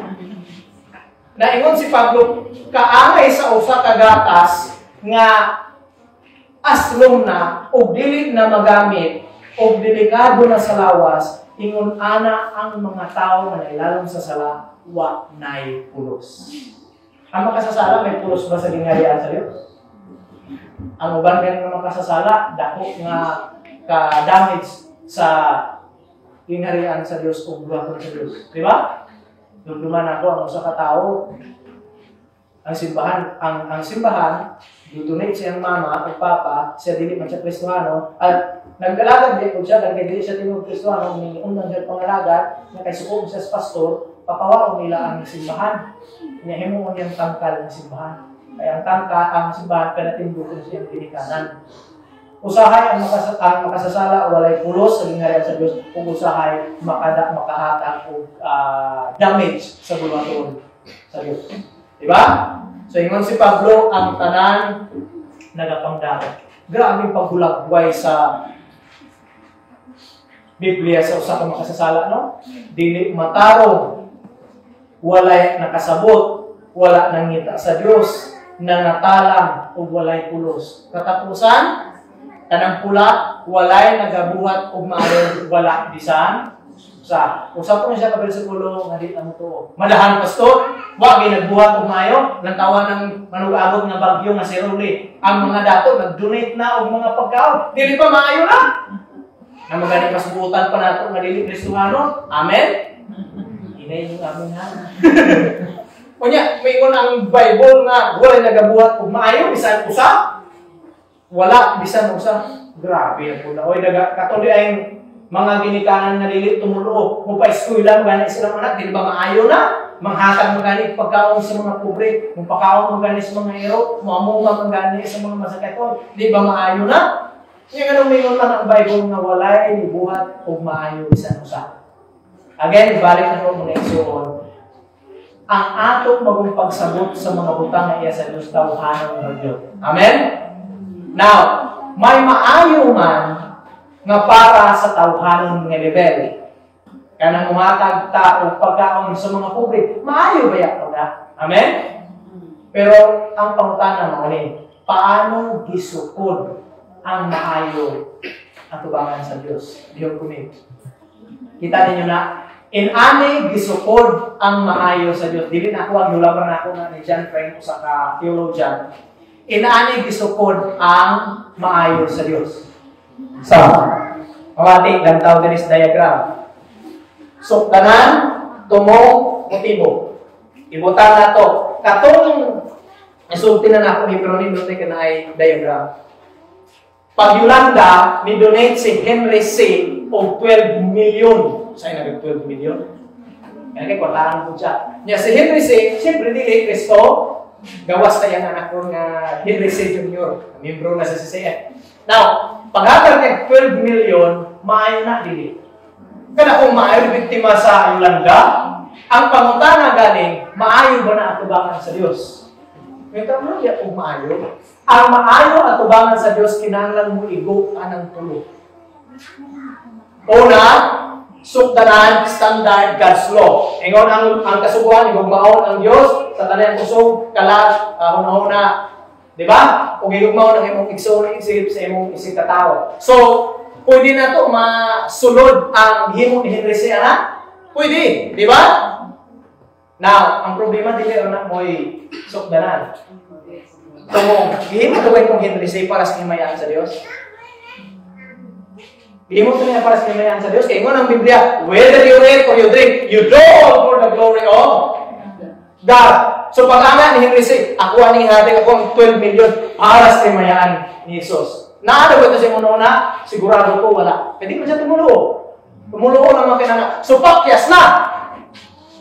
Naingon si Pablo, kaangay sa usa ka gatas nga aslom na o dili na magamit o delikado na sa lawas, ingon ana ang mga tao na nailalom sa sala, wa nay pulos. Ang makasasala, may pulos ba sa gingharian sa Diyos? Ang uban ka ng makasasala, dako nga ka-damage sa gingharian sa Diyos o buhaton sa Diyos. Di ba? Dumduman ako ang usa ka tao, ang simbahan, donate siyang mama at papa, siya dili man siya Kristohano, at naggalagad din po siya, dahil dili siya tinong Kristohano, unang siya pangalagad, na kay sukob siya sa pastor, papawaon nila ang simbahan. Hinahimo mo niyang tangkal ng simbahan. Kaya ang simbahan, kanatindukon siyang dinikanan. Usahay ang makasasala, walay pulos sa gingharian sa Diyos, kung usahay makahatag o damage sa buhaton sa Diyos. Diba? So, ingon si Pablo, ang tanan nagapangdaro. Grabe paghulagway sa Biblia sa usa ka makasasala, no? Dili matarong, walay nakasabot, wala nangita sa Dios, nangatalang o walay pulos. Katapusan, tanang pula, walay nagabuhat o maayon wala bisan sa usap ko siya ka bersikulo nga di amo to. Madahan pastor, wa ginagbuhat og maayo, lantawan ng manugabog nga bagyo nga si Ruli. Ang mga dato nag-donate na og mga pagkaon. Dili pa maayo na. Na magani pasubutan pa nato nga dili Kristohano. Amen. Inay yung amin ha. Kunya, mayroon ang Bible nga wala nagabuhat og maayo bisan usa. Wala bisan usa. Grabe po na. Oy daga katuli ay mga ginikanan nga dili tumulo mo pa eskwela gani sila anak dili ba maayo na manghatag mo gani pagkaon sa mga pobre mo pakaon mo gani sa mga hero mo amunga mo gani sa mga masakaton di ba maayo na yung ganun mayroon lang ang Bible nga walay ni buhat og maayo bisan usa. Again balik na ko muna igsoon ang atong magong pagsabot sa mga butang na iya sa Dios tawhanon ng Dios. Amen. Now may maayo man nga para sa tawhanon nga level. Kanang umatag tao pagkaon sa mga pobre, maayo ba yato na? Amen? Pero ang pangutana mo ni, paano gisukod ang maayo at tubangan sa Dios? Diyo kumit. Kita ninyo na, inani gisukod ang maayo sa Dios. Dili na ako ang yulaban ako na ni John Frank sa ka-theologian. Inani gisukod ang maayo sa Dios. So, mawati, gantaw din is diagram. So, tanan, tumong, motibo. Ibutan na to. Katong, isulti na ako ni Pronin, doon ka na ay diagram. Pag Yolanda, ni-donate si Henry C. o 12 million. Sa'yo na 12 million? Yan kay kwartahan po siya. Niya si Henry C. Siyempre, dili, Kristo, gawas na yan anak ko nga Henry C. Jr. Membro na sa CCF. Now, paghatag kay 12 million, maayo na dili. Kana kung maayo biktima sa Yolanda, ang pangutana galing, maayo ba na atubangan sa Dios? May tama niya kung maayo. Ang maayo atubangan sa Dios kinahanglan mo igo anang tulo. Una, sukdanan standard God's law. Ingon ang kasubuan igugmaon ang Dios sa tanang kusog kalat una-una. Di ba? Kung igugmaon ang imong igsoon isip sa imong isip ka tao. So, pwede na to masulod ang himo ni Henry C. Ana? Pwede, di ba? Now, ang problema dili na mo'y sukdanan. Tumong, himo to kung Henry C. para sa himayaan sa Dios. Himo to niya para sa himayaan sa Dios. Kaya ingon ang Biblia, whether you eat or you drink, you do all for the glory of God. So pag-ama ni Henry C. ako aning hatag ako ang 12 million para sa himayaan ni Jesus. Naano ba ito si Munona? Sigurado ko wala. Pwede mo siya tumulo. Tumulo naman kinana. So pakyas na!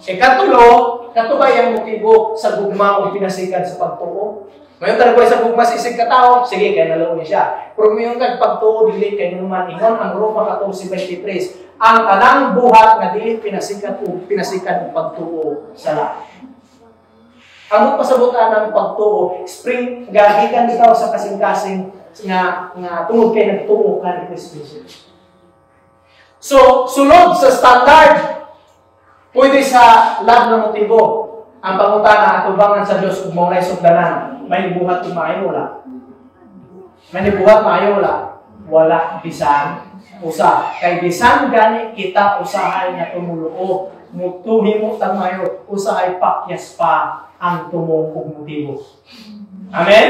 Katulo, katubay ang motibo sa gugma o pinasikan sa pagtuo. Ngayon talaga sa gugma sa isig katao, sige, kaya nalaon siya. Pero ngayon pagtuo, dili kayo naman. Ingon ang Roma 14:23. Ang tanang buhat na dili pinasikan o pagtuo sa lahat. Ang pasabutan ng pagtuo, spring, gagikan ikaw sa kasing-kasing nga tungod kay nagtuo ka ni Kristo Jesus. So, sunod sa standard, pwede sa lab na motibo. Ang pangutana, atubangan sa Diyos kung maunay sugdanan. May buhat kung maayo wala. May buhat maayo wala. Wala bisan usa. Kay bisan gani kita usahay nga tumuluo. Mutuhi mo tamayo. Usahay pakyas pa ang tumong kong motibo. Amen?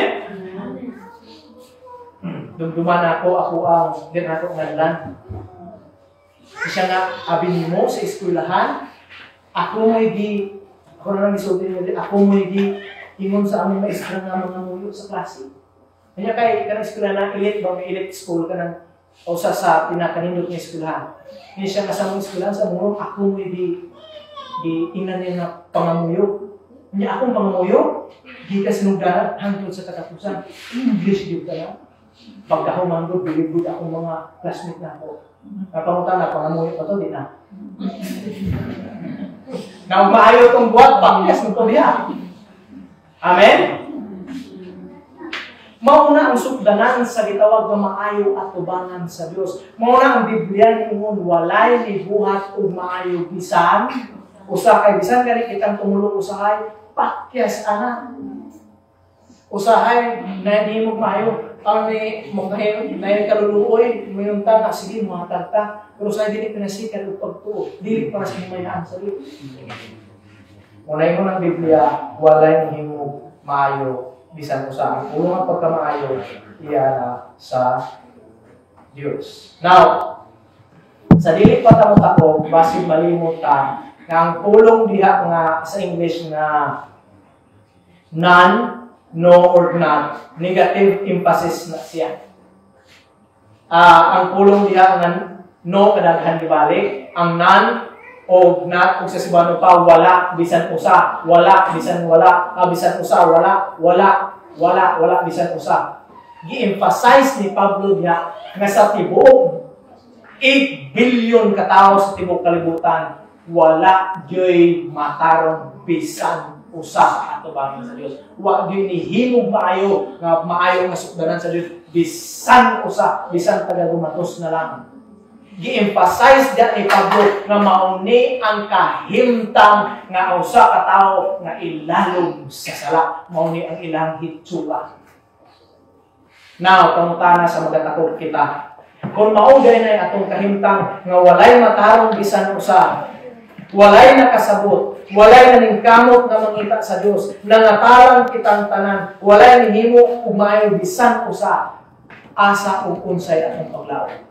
Dumduman ako ang din ato ngalan. Siya nga, abin mo sa eskwelahan, ako na lang isulti mo din, ako mo'y ingon sa aming maestra nga mga muyo sa klase. Kanya kay, kanang eskwelahan, elite ba, may elite school ka ng, o sa pinakanindot ng eskwelahan. Hindi siya nga sa mga eskwelahan, sa murong, ako mo'y tingnan niya na pangamuyo. Kanya akong pangamuyo, di ka sinugdaran, hangtod sa katapusan. English yun ka na. Pagka ako manggod, bilibod akong mga classmate na ako. Napangutan na, pangamuyo pa to, di na. Na maayo itong buhat, pakyas ng tuliya. Amen? Mauna ang sukdanan sa gitawag na maayo at tubangan sa Diyos. Mauna ang Biblia ni Ingon, walay ni buhat o maayo bisan. Usakay, bisan gani kitang tumulong usahay, pakyas anak. Usahay, na hindi mo maayo. Ang may kaluluoy, may unta nga, sige, muhatag ta. Pero sa hindi pinasikan o pagtuo, dili para sa himayaan sa Diyos. Unay mo ng Biblia, walay ni mo maayo, bisan usa. Ang ulong ang pagkamaayo, iyan sa Diyos. Now, sa dili pa tamot ako, basin malimot ta, nga ang pulong diha nga sa English nga none, no or not, negative emphasis na siya. Ang pulong diha nga no kadaghan gibalik, ang none o not kung sa Sibano pa wala bisan usa, wala bisan wala, bisan usa wala, wala bisan usa. Gi-emphasize ni Pablo diha nga sa tibuok 8 billion ka tawo sa tibuok kalibutan, wala joy matarong bisan usa ato bangin sa Dios. Wa gyud ni himog maayo nga maayo nga sukdanan sa Dios bisan usa, bisan taga gumatos na lang. Gi-emphasize diyan ni Pablo nga mauni ang kahimtang nga usa ka tawo nga ilalom sa sala, mauni ang ilang hitsura. Now, pangutana sa magatakod kita. Kung maugay na atong kahimtang nga walay matarong bisan usa, walay nakasabot, walay naningkamot na mangita sa Dios, nangatalang kitang tanan, walay nihimo umayo bisan usa, asa ug unsay atong paglaom.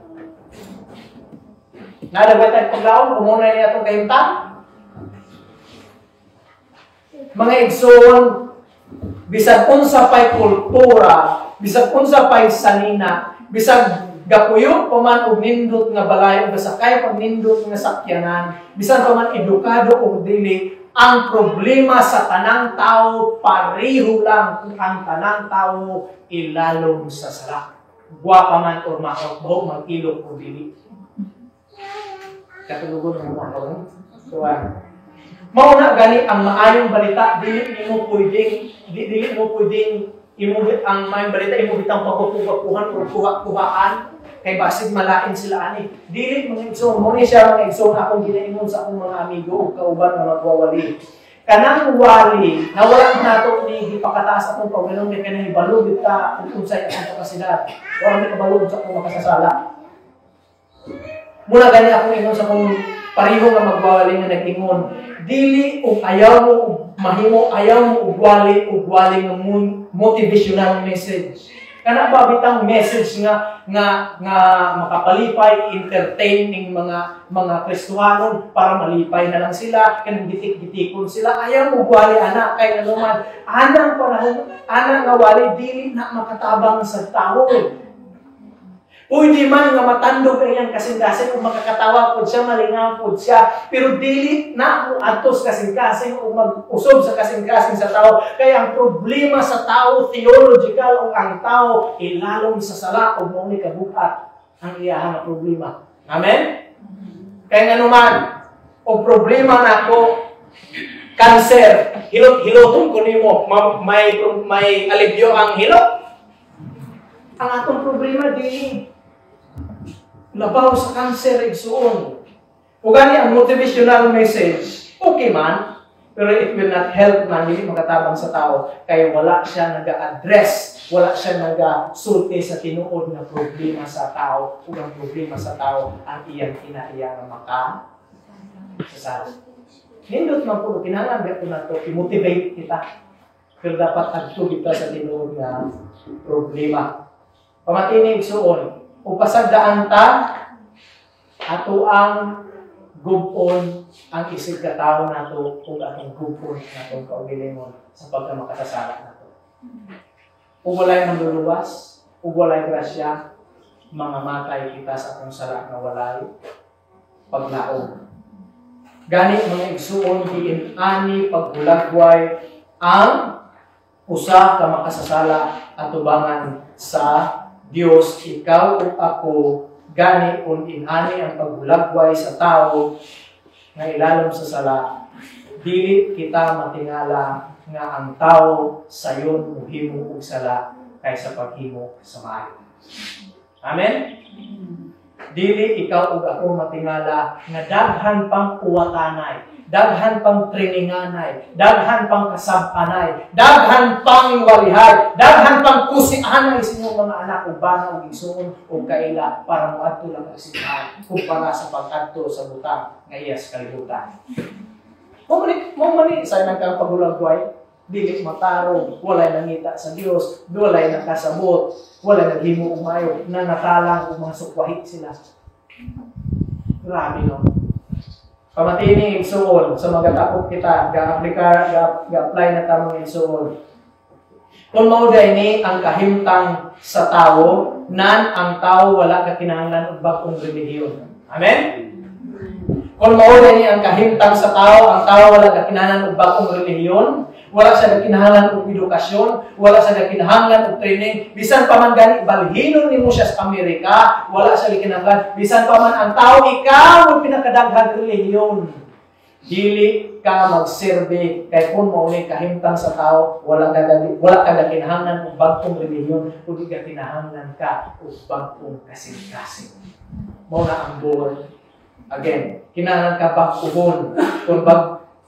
Nadagway tayong paglaom, umunay niya atong kahimtang. Mga igsoon, bisag unsa pay kultura, bisag unsa pay salina, bisag gapuyo pa man og nindot nga balay o gasakay pag nindot nga sakyanan, bisan pa man edukado o dili, ang problema sa tanang tao pareho lang kung ang tanang tao ilalom sa sala. guwapa man or maot mag-ilog o dili. Katulugon ng mga karon. So, mauna gani ang maayong balita, dili mo pwedeng imubit ang maayong balita, imubit ang pagkukuhan o kuhaan, kay basig malain sila ani. Dili mga igsoon, mo ni siya mga igsoon akong ginaingon sa akong mga amigo, kauban na magwawali. Kanang wali, na walang nato ni ipakataas akong pagulong ni kanang ibalog kita kung unsay akong kapasidad. Walang ikabalog sa akong makasasala. Muna gani akong ingon sa akong pareho nga magwawali nga nag-ingon. Dili o ayaw mo mahimo, ayaw mo ugwali ng motivational message. Kana ba bitang message nga makapalipay, entertaining mga Kristiyanon para malipay na lang sila, kanang gitik-gitikon sila. Ayaw mo ugwali ana kay naman anang panahon, anang nga wali dili na makatabang sa tao. Pwede man nga matandog ang iyang kasing-kasing kung makakatawa po siya, malingaw po siya, pero dili na mo atos kasing-kasing o mag-usob sa kasing-kasing sa tao. Kaya ang problema sa tao, theological o ang tao, ilalong sa sala o mong kabukat ang iyahan na problema. Amen? Kaya nga naman, o problema na ako, cancer, hilotong ko nimo, may alibyo ang hilot. Ang atong problema dili labaw sa cancer igsuon. O gani ang motivational message, okay man, pero it will not help man, hindi makatabang sa tao, kaya wala siya nag-address, wala siya nag-sulti sa tinuod na problema sa tao, o ang problema sa tao, ang iyang kinaiya na makasasali. Nindot man po, kinahanglan ko na ito, i-motivate kita, pero dapat agto kita sa tinuod na problema. Pamatinig suon, kung pasagdaan ta, ato ang gubon ang isig katao nato kung atong gubon natong kaugilingon sa pagkamakasasala nato. Kung walay manluluwas, kung walay grasya, mga matay kita sa atong sala na walay paglaom. Gani mga igsuon diin ani paghulagway ang usa ka makasasala atubangan sa Dios, ikaw o ako, gani kung inani ang paghulagway sa tao nga ilalom sa sala, dili kita matingala nga ang tao sayon muhimo og sala kaysa paghimo sa maayo. Amen? Dili ikaw ug ako matingala nga daghan pang uwatanay, daghan pang traininganay, daghan pang kasab-anay, daghan pang walihay, daghan pang kusianay sa inyong mga anak ug bana ug igsuon ug kaila para moadto lang ang simbahan kumpara sa pagkadto sa butang nga iyas kalibutan. Mo mani sa nang paghulagway, dili matarong, walay nangita sa Dios, walay nakasabot, walay naghimo og maayo, nanatalang ug mga sukwahit sila. Grabe no. Pamatini igsuon sa magatapok kita, ga-apply na tamang igsuon. Kung mao ni ang kahimtang sa tao, nan ang tao wala ka kinahanglan og bag-ong relihiyon. Amen? Kung mao ni ang kahimtang sa tao, ang tao wala ka kinahanglan og bag-ong relihiyon, wala siya kinahanglan og edukasyon, wala siya kinahanglan og training, bisan pa man gani balhinon nimo siya sa Amerika, wala siya kinahanglan, bisan pa man ang tao ikaw ang pinakadaghang relihiyon. Dili ka magserbe kay kun mao ni kahimtang sa tao, wala ka kinahanglan og bag-ong relihiyon, kundi ka kinahanglan ka og bag-ong kasing-kasing. Mao na ang goal. Again, kinahanglan ka bag-ugon kung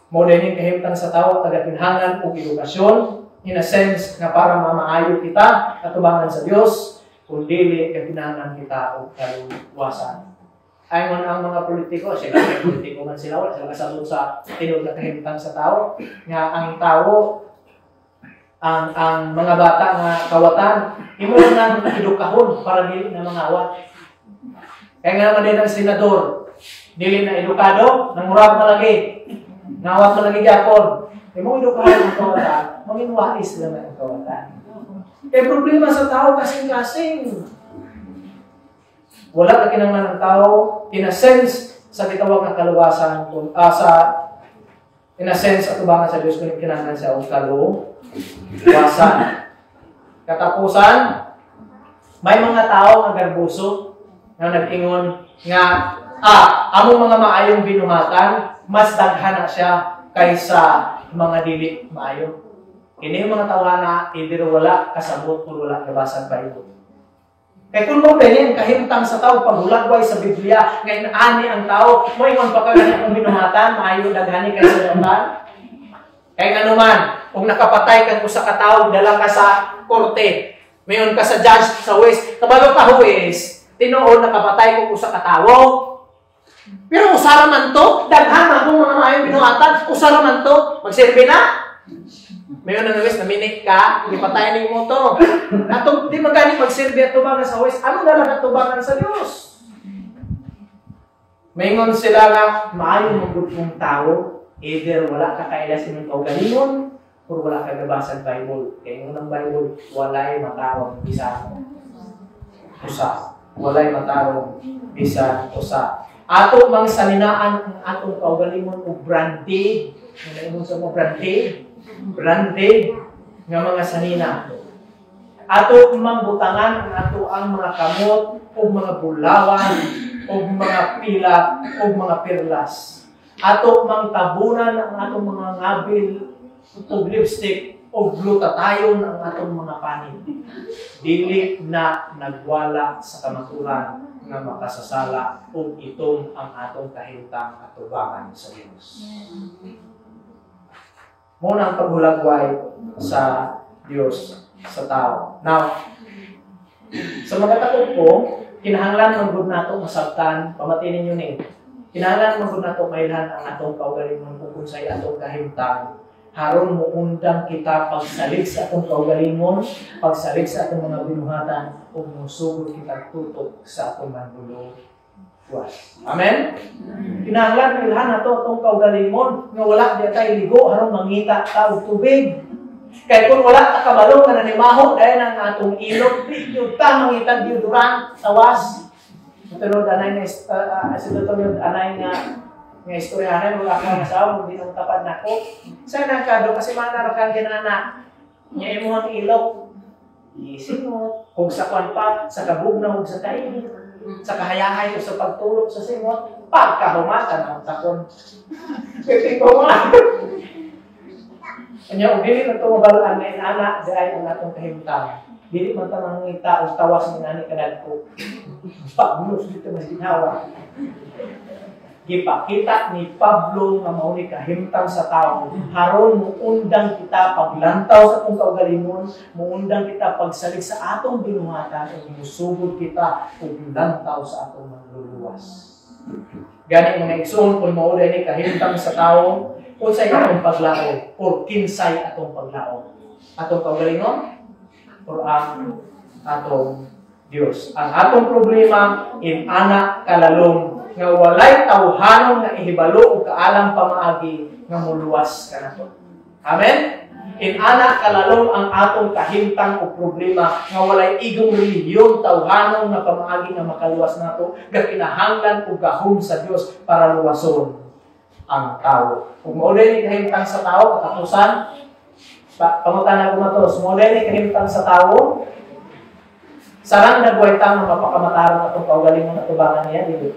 mo din kahimtang sa tao, tagakinhangan o edukasyon, in a sense na para mamaayo kita, katubangan sa Diyos, kung dili, kakinhangan kita o kaluwasan. Ay man ang mga politiko, sila may politiko man sila, wala sila kasabot sa tinod na kahimtang sa tao, nga ang tao, ang mga bata nga kawatan, imo lang edukahon para dili na mga awat. Kaya nga naman din ang senador, dili na edukado, nangurag malagi. Nawat mo lagi yapon. E mo edukahan ang kawatan, manginwais lang ang kawatan. Eh problema sa tao kasing-kasing. Wala ka kinahanglan ng tao, in a sense, sa gitawag ng kaluwasan, in a sense, atubangan sa Diyos kung kinahanglan siya o kaluwasan. Katapusan, May mga tao nga garbuso nga nag-ingon nga among mga maayong binuhatan mas daghan na siya kaysa mga dili maayo. Kini yung mga tawana either wala kasabot o wala nabasa sa Bible. Kaya kung mo ganyan, kahimtang sa tao, pagulagway sa Biblia, ngayon ani ang tao, mo ingon pa ka ganyan kung binuhatan, maayo daghani kaysa daghan. Kaya nga naman, kung nakapatay kang usa ka tao, dala ka sa korte, mayon ka sa judge, sa huwes, kabalo ka huwes, tinuod nakapatay kung usa ka tao. Pero usara man to, daghan akong mga maayong binuhatan, usara man to, magsilbi na. Mayon na huwes, naminik ka, ipatayin mo to. Atong di magani magsilbi at tubangan sa huwes, ano dala na tubangan sa Diyos? Mayon sila nga, maayong magudpong tao, either wala ka kailasin ng kaugalingon, o wala ka nabasa sa Bible. Kaya ng Bible, walay matawang isa. Usa. Walay matawang isa. Usa. Ato mang salinaan ang atong kaugalingon o branded. Ano sa mga branded? Branded nga mga sanina. Ato mang butangan ang ato ang mga kamot o mga bulawan o mga pila o mga perlas. Ato mang tabunan ang atong mga ngabil o lipstick o glutatayon ang atong mga panin. Dili na nagwala sa kamaturan nga makasasala o itong ang atong kahintang atubangan sa Diyos. Muna ang paghulagway sa Diyos sa tao. Now, sa mga takot ko, kinahanglan magud nato masabtan, pamatinin yun eh. Kinahanglan magud nato mailhan ang atong kaugalingon kung unsay atong kahimtang. Haron mo undang kita pagsalig sa atong kaugalingon, pagsalig sa atong mga binuhatan, o musugod kita tutok sa atong mandulo. Amen? Kinahanglan mailhan nato atong kaugalingon nga wala di tayo ligo haron mangita ta og tubig. Kaya kung wala ta kabalo nga nanimaho dahil ang atong ilog, yung ta mangitag deodorant, tawas. Pero anay nga anay nga istoryahan wala ka asawa hindi nang tapad nako. Sana kado kasi manara kang ginana. Nya imo ang ilog. Isip mo kung sa kwan pa sa kabugnaw ug sa kain. Sa kahayahay o sa pagtulog sa simot, pagkahumatan ang takon. Piting ko nga. Kanya, kung dili na ito mabalaan na inana, dahil ang atong kahimtang. Dili man ito mangita o tawas ng nani kanad ko. Pagmulos dito mas ginawa. Gipakita ni Pablo nga mao ni kahimtang sa tao. Haron mo undang kita paglantaw sa atong kaugalingon, mo undang kita pagsalig sa atong binuhatan ug musugod kita ug lantaw sa atong manluluwas. Gani mga igsoon kung mao ni kahimtang sa tao, unsay atong paglaom or kinsay atong paglaom? Atong kaugalingon or ang atong Dios. Ang atong problema inana kalalom nga walay tawhanon nga ihibalo o kaalam pamaagi nga muluwas ka nato. Amen? Inana kalalom ang atong kahimtang o problema nga walay igong relihiyon tawhanon nga pamaagi nga makaluwas nato nga kinahanglan og gahom sa Dios para luwason ang tao. Kung mao ni kahimtang sa tao katapusan pangutana ko matos, mao ni kahimtang sa tao sarang nagwaytang nga mapakamatarong atong kaugalingon at tubangan niya dili.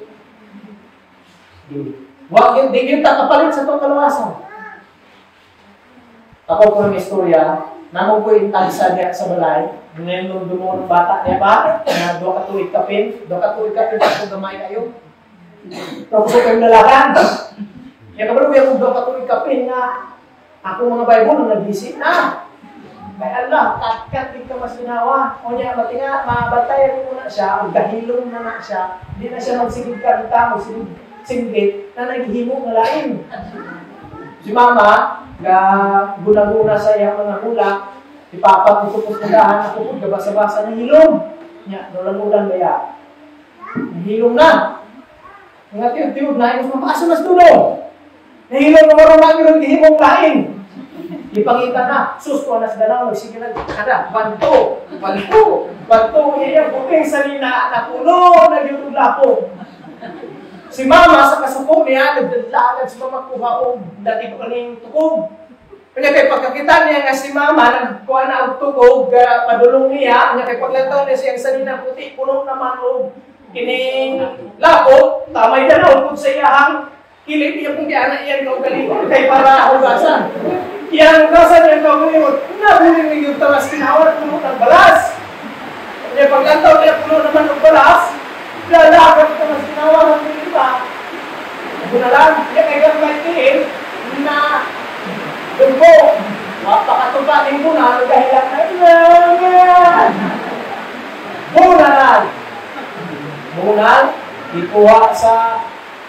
Wag yung di yung takapalit sa itong kaluwasan. Ako po ng istorya, namang ko yung tagsa niya sa balay, nung dumulong bata niya ba, na doon ka tuwid kapin, ako gamay kayo. Tapos ko kayong lalakan. Kaya kapag yung doon ka tuwid kapin nga, ako mga Bible nung nag-isip na. Kaya Allah, katkat di ka mas ginawa. O niya, mati nga, mabatay mo na siya, o dahilong na siya, hindi na siya magsigid kanta, singgit na naghihimo ng lain. Si Mama, guna-guna sa iyang mga hula, ipapat ito po pundahan, ako po, gabasa-basa ng hilom. Nya, nulang-ulang baya. Hilom na. Nga tiyod-tiyod na, yung mamaso na sa dulo. Nahilom na marunang yung hihimong lain. Ipangita na, sus ko na sa galaw, sige na, banto, iya yung puting salina, napuno, nagyutong lapo. Si Mama sa kasukong niya, nagdadlaagad si Mama kuha o dati pa kaning tukong. Kanya kay pagkakita niya nga si mama, nagkuha na ang tugog, padulong niya, kanya kay paglantaw niya siyang sanina puti, puno naman o kining lapot, tamay na naupod sa iyahang kilip niya kung kaya iyan kaugalingon, kay para hugasan. Iyang hugasan niya kaugalingon, nabuling niya yung talas kinawat, puno ng balas. Kanya paglantaw niya, puno naman ng balas, lalakad ito na sinawat ng nilipa. Bunalan, kaya kay gamay niya na Dumbo, mapakatubating mo na, nagkahilang na ilan. Munal, ikuha sa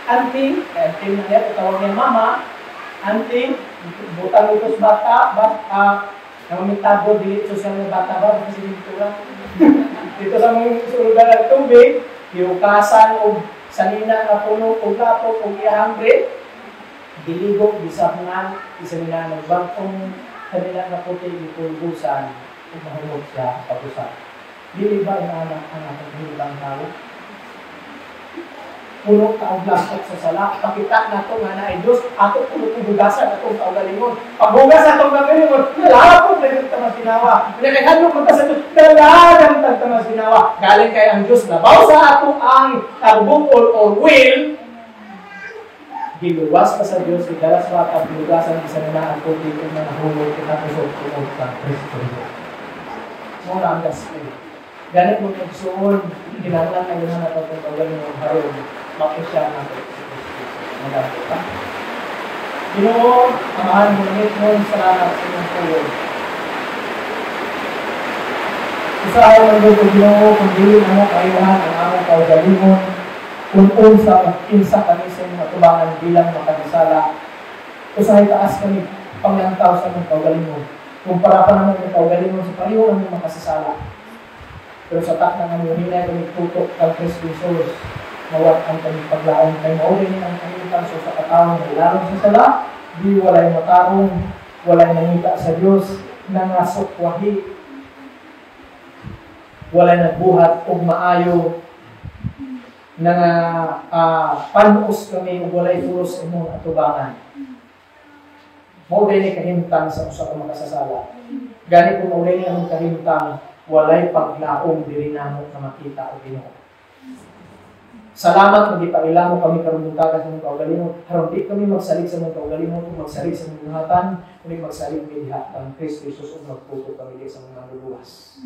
anting na yan, tawag niya mama, anting, butang utos bata, namitabo, dito sa mga bata ba, kasi dito lang. Dito sa mga sulugan ng tubig, iukasan o sanina na puno o lapot o ihangre, diligo, bisapungan, isamina ng bangkong kanila na puti, ipulbusan, kung mahulog siya, papusan. Dili ba ang anak ng hilibang tao? Puno taong lakot sa sala, pakita na ito nga na ay Diyos, ako puno hugasan na itong kaugalingon. Paghugas na itong kaugalingon, nalapot na yung tamas ginawa. Pinakihadlo mo ka sa Diyos, nalagang tamas ginawa. Galing kay ang Diyos, nabaw sa atong ang bukol or will, giluwas pa sa Diyos, idalas pa at bilugasan isa na ang puti kung na nahulog kinapusok tungkol sa Kristo. Muna ang gaspil. Ganit mo nagsuon, ginanglan na yun na natapagpagal ng harong, makisya na ito. Maganda pa. Ginoo, amahan mo mo, salamat sa inyong tulong. Usahaw ng Diyos, Ginoo, kung dili mo kailangan ang among kaugalingon, kung sa kinsa kami sa inyong matubangan bilang makadisala, usahay taas kami panglantaw sa inyong kaugalingon. Kung para pa naman yung kaugalingon sa pareho ang inyong makasasala. Pero sa tak na ngayon, hinay kami tutok kang Kristo Jesus, mawat ang kami paglaon kay maulin ang kanilang so sa katawang na ilalong sa sala, di walay matarong, walay nangita sa Diyos, nangasokwahi, walay nagbuhat o maayo, na panuos kami ug walay pulos imong atubangan. Mao dinhi kahimtang sa usa ka makasasala. Gani kung mao dinhi ang kahimtang walay paglaom diri namo na makita og Ginoo. Salamat kung gipaila mo kami karon buntaga sa imong kaugalingon. Haron di kami magsalig sa imong kaugalingon, kung magsalig sa imong buhatan, kung magsalig kay diha ang Kristo Jesus ug magputo kami sa mga luluwas.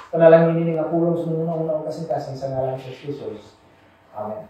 Panalangin ini nga pulong sa mga una-una kasing sa ngalan ni Jesus. Amen.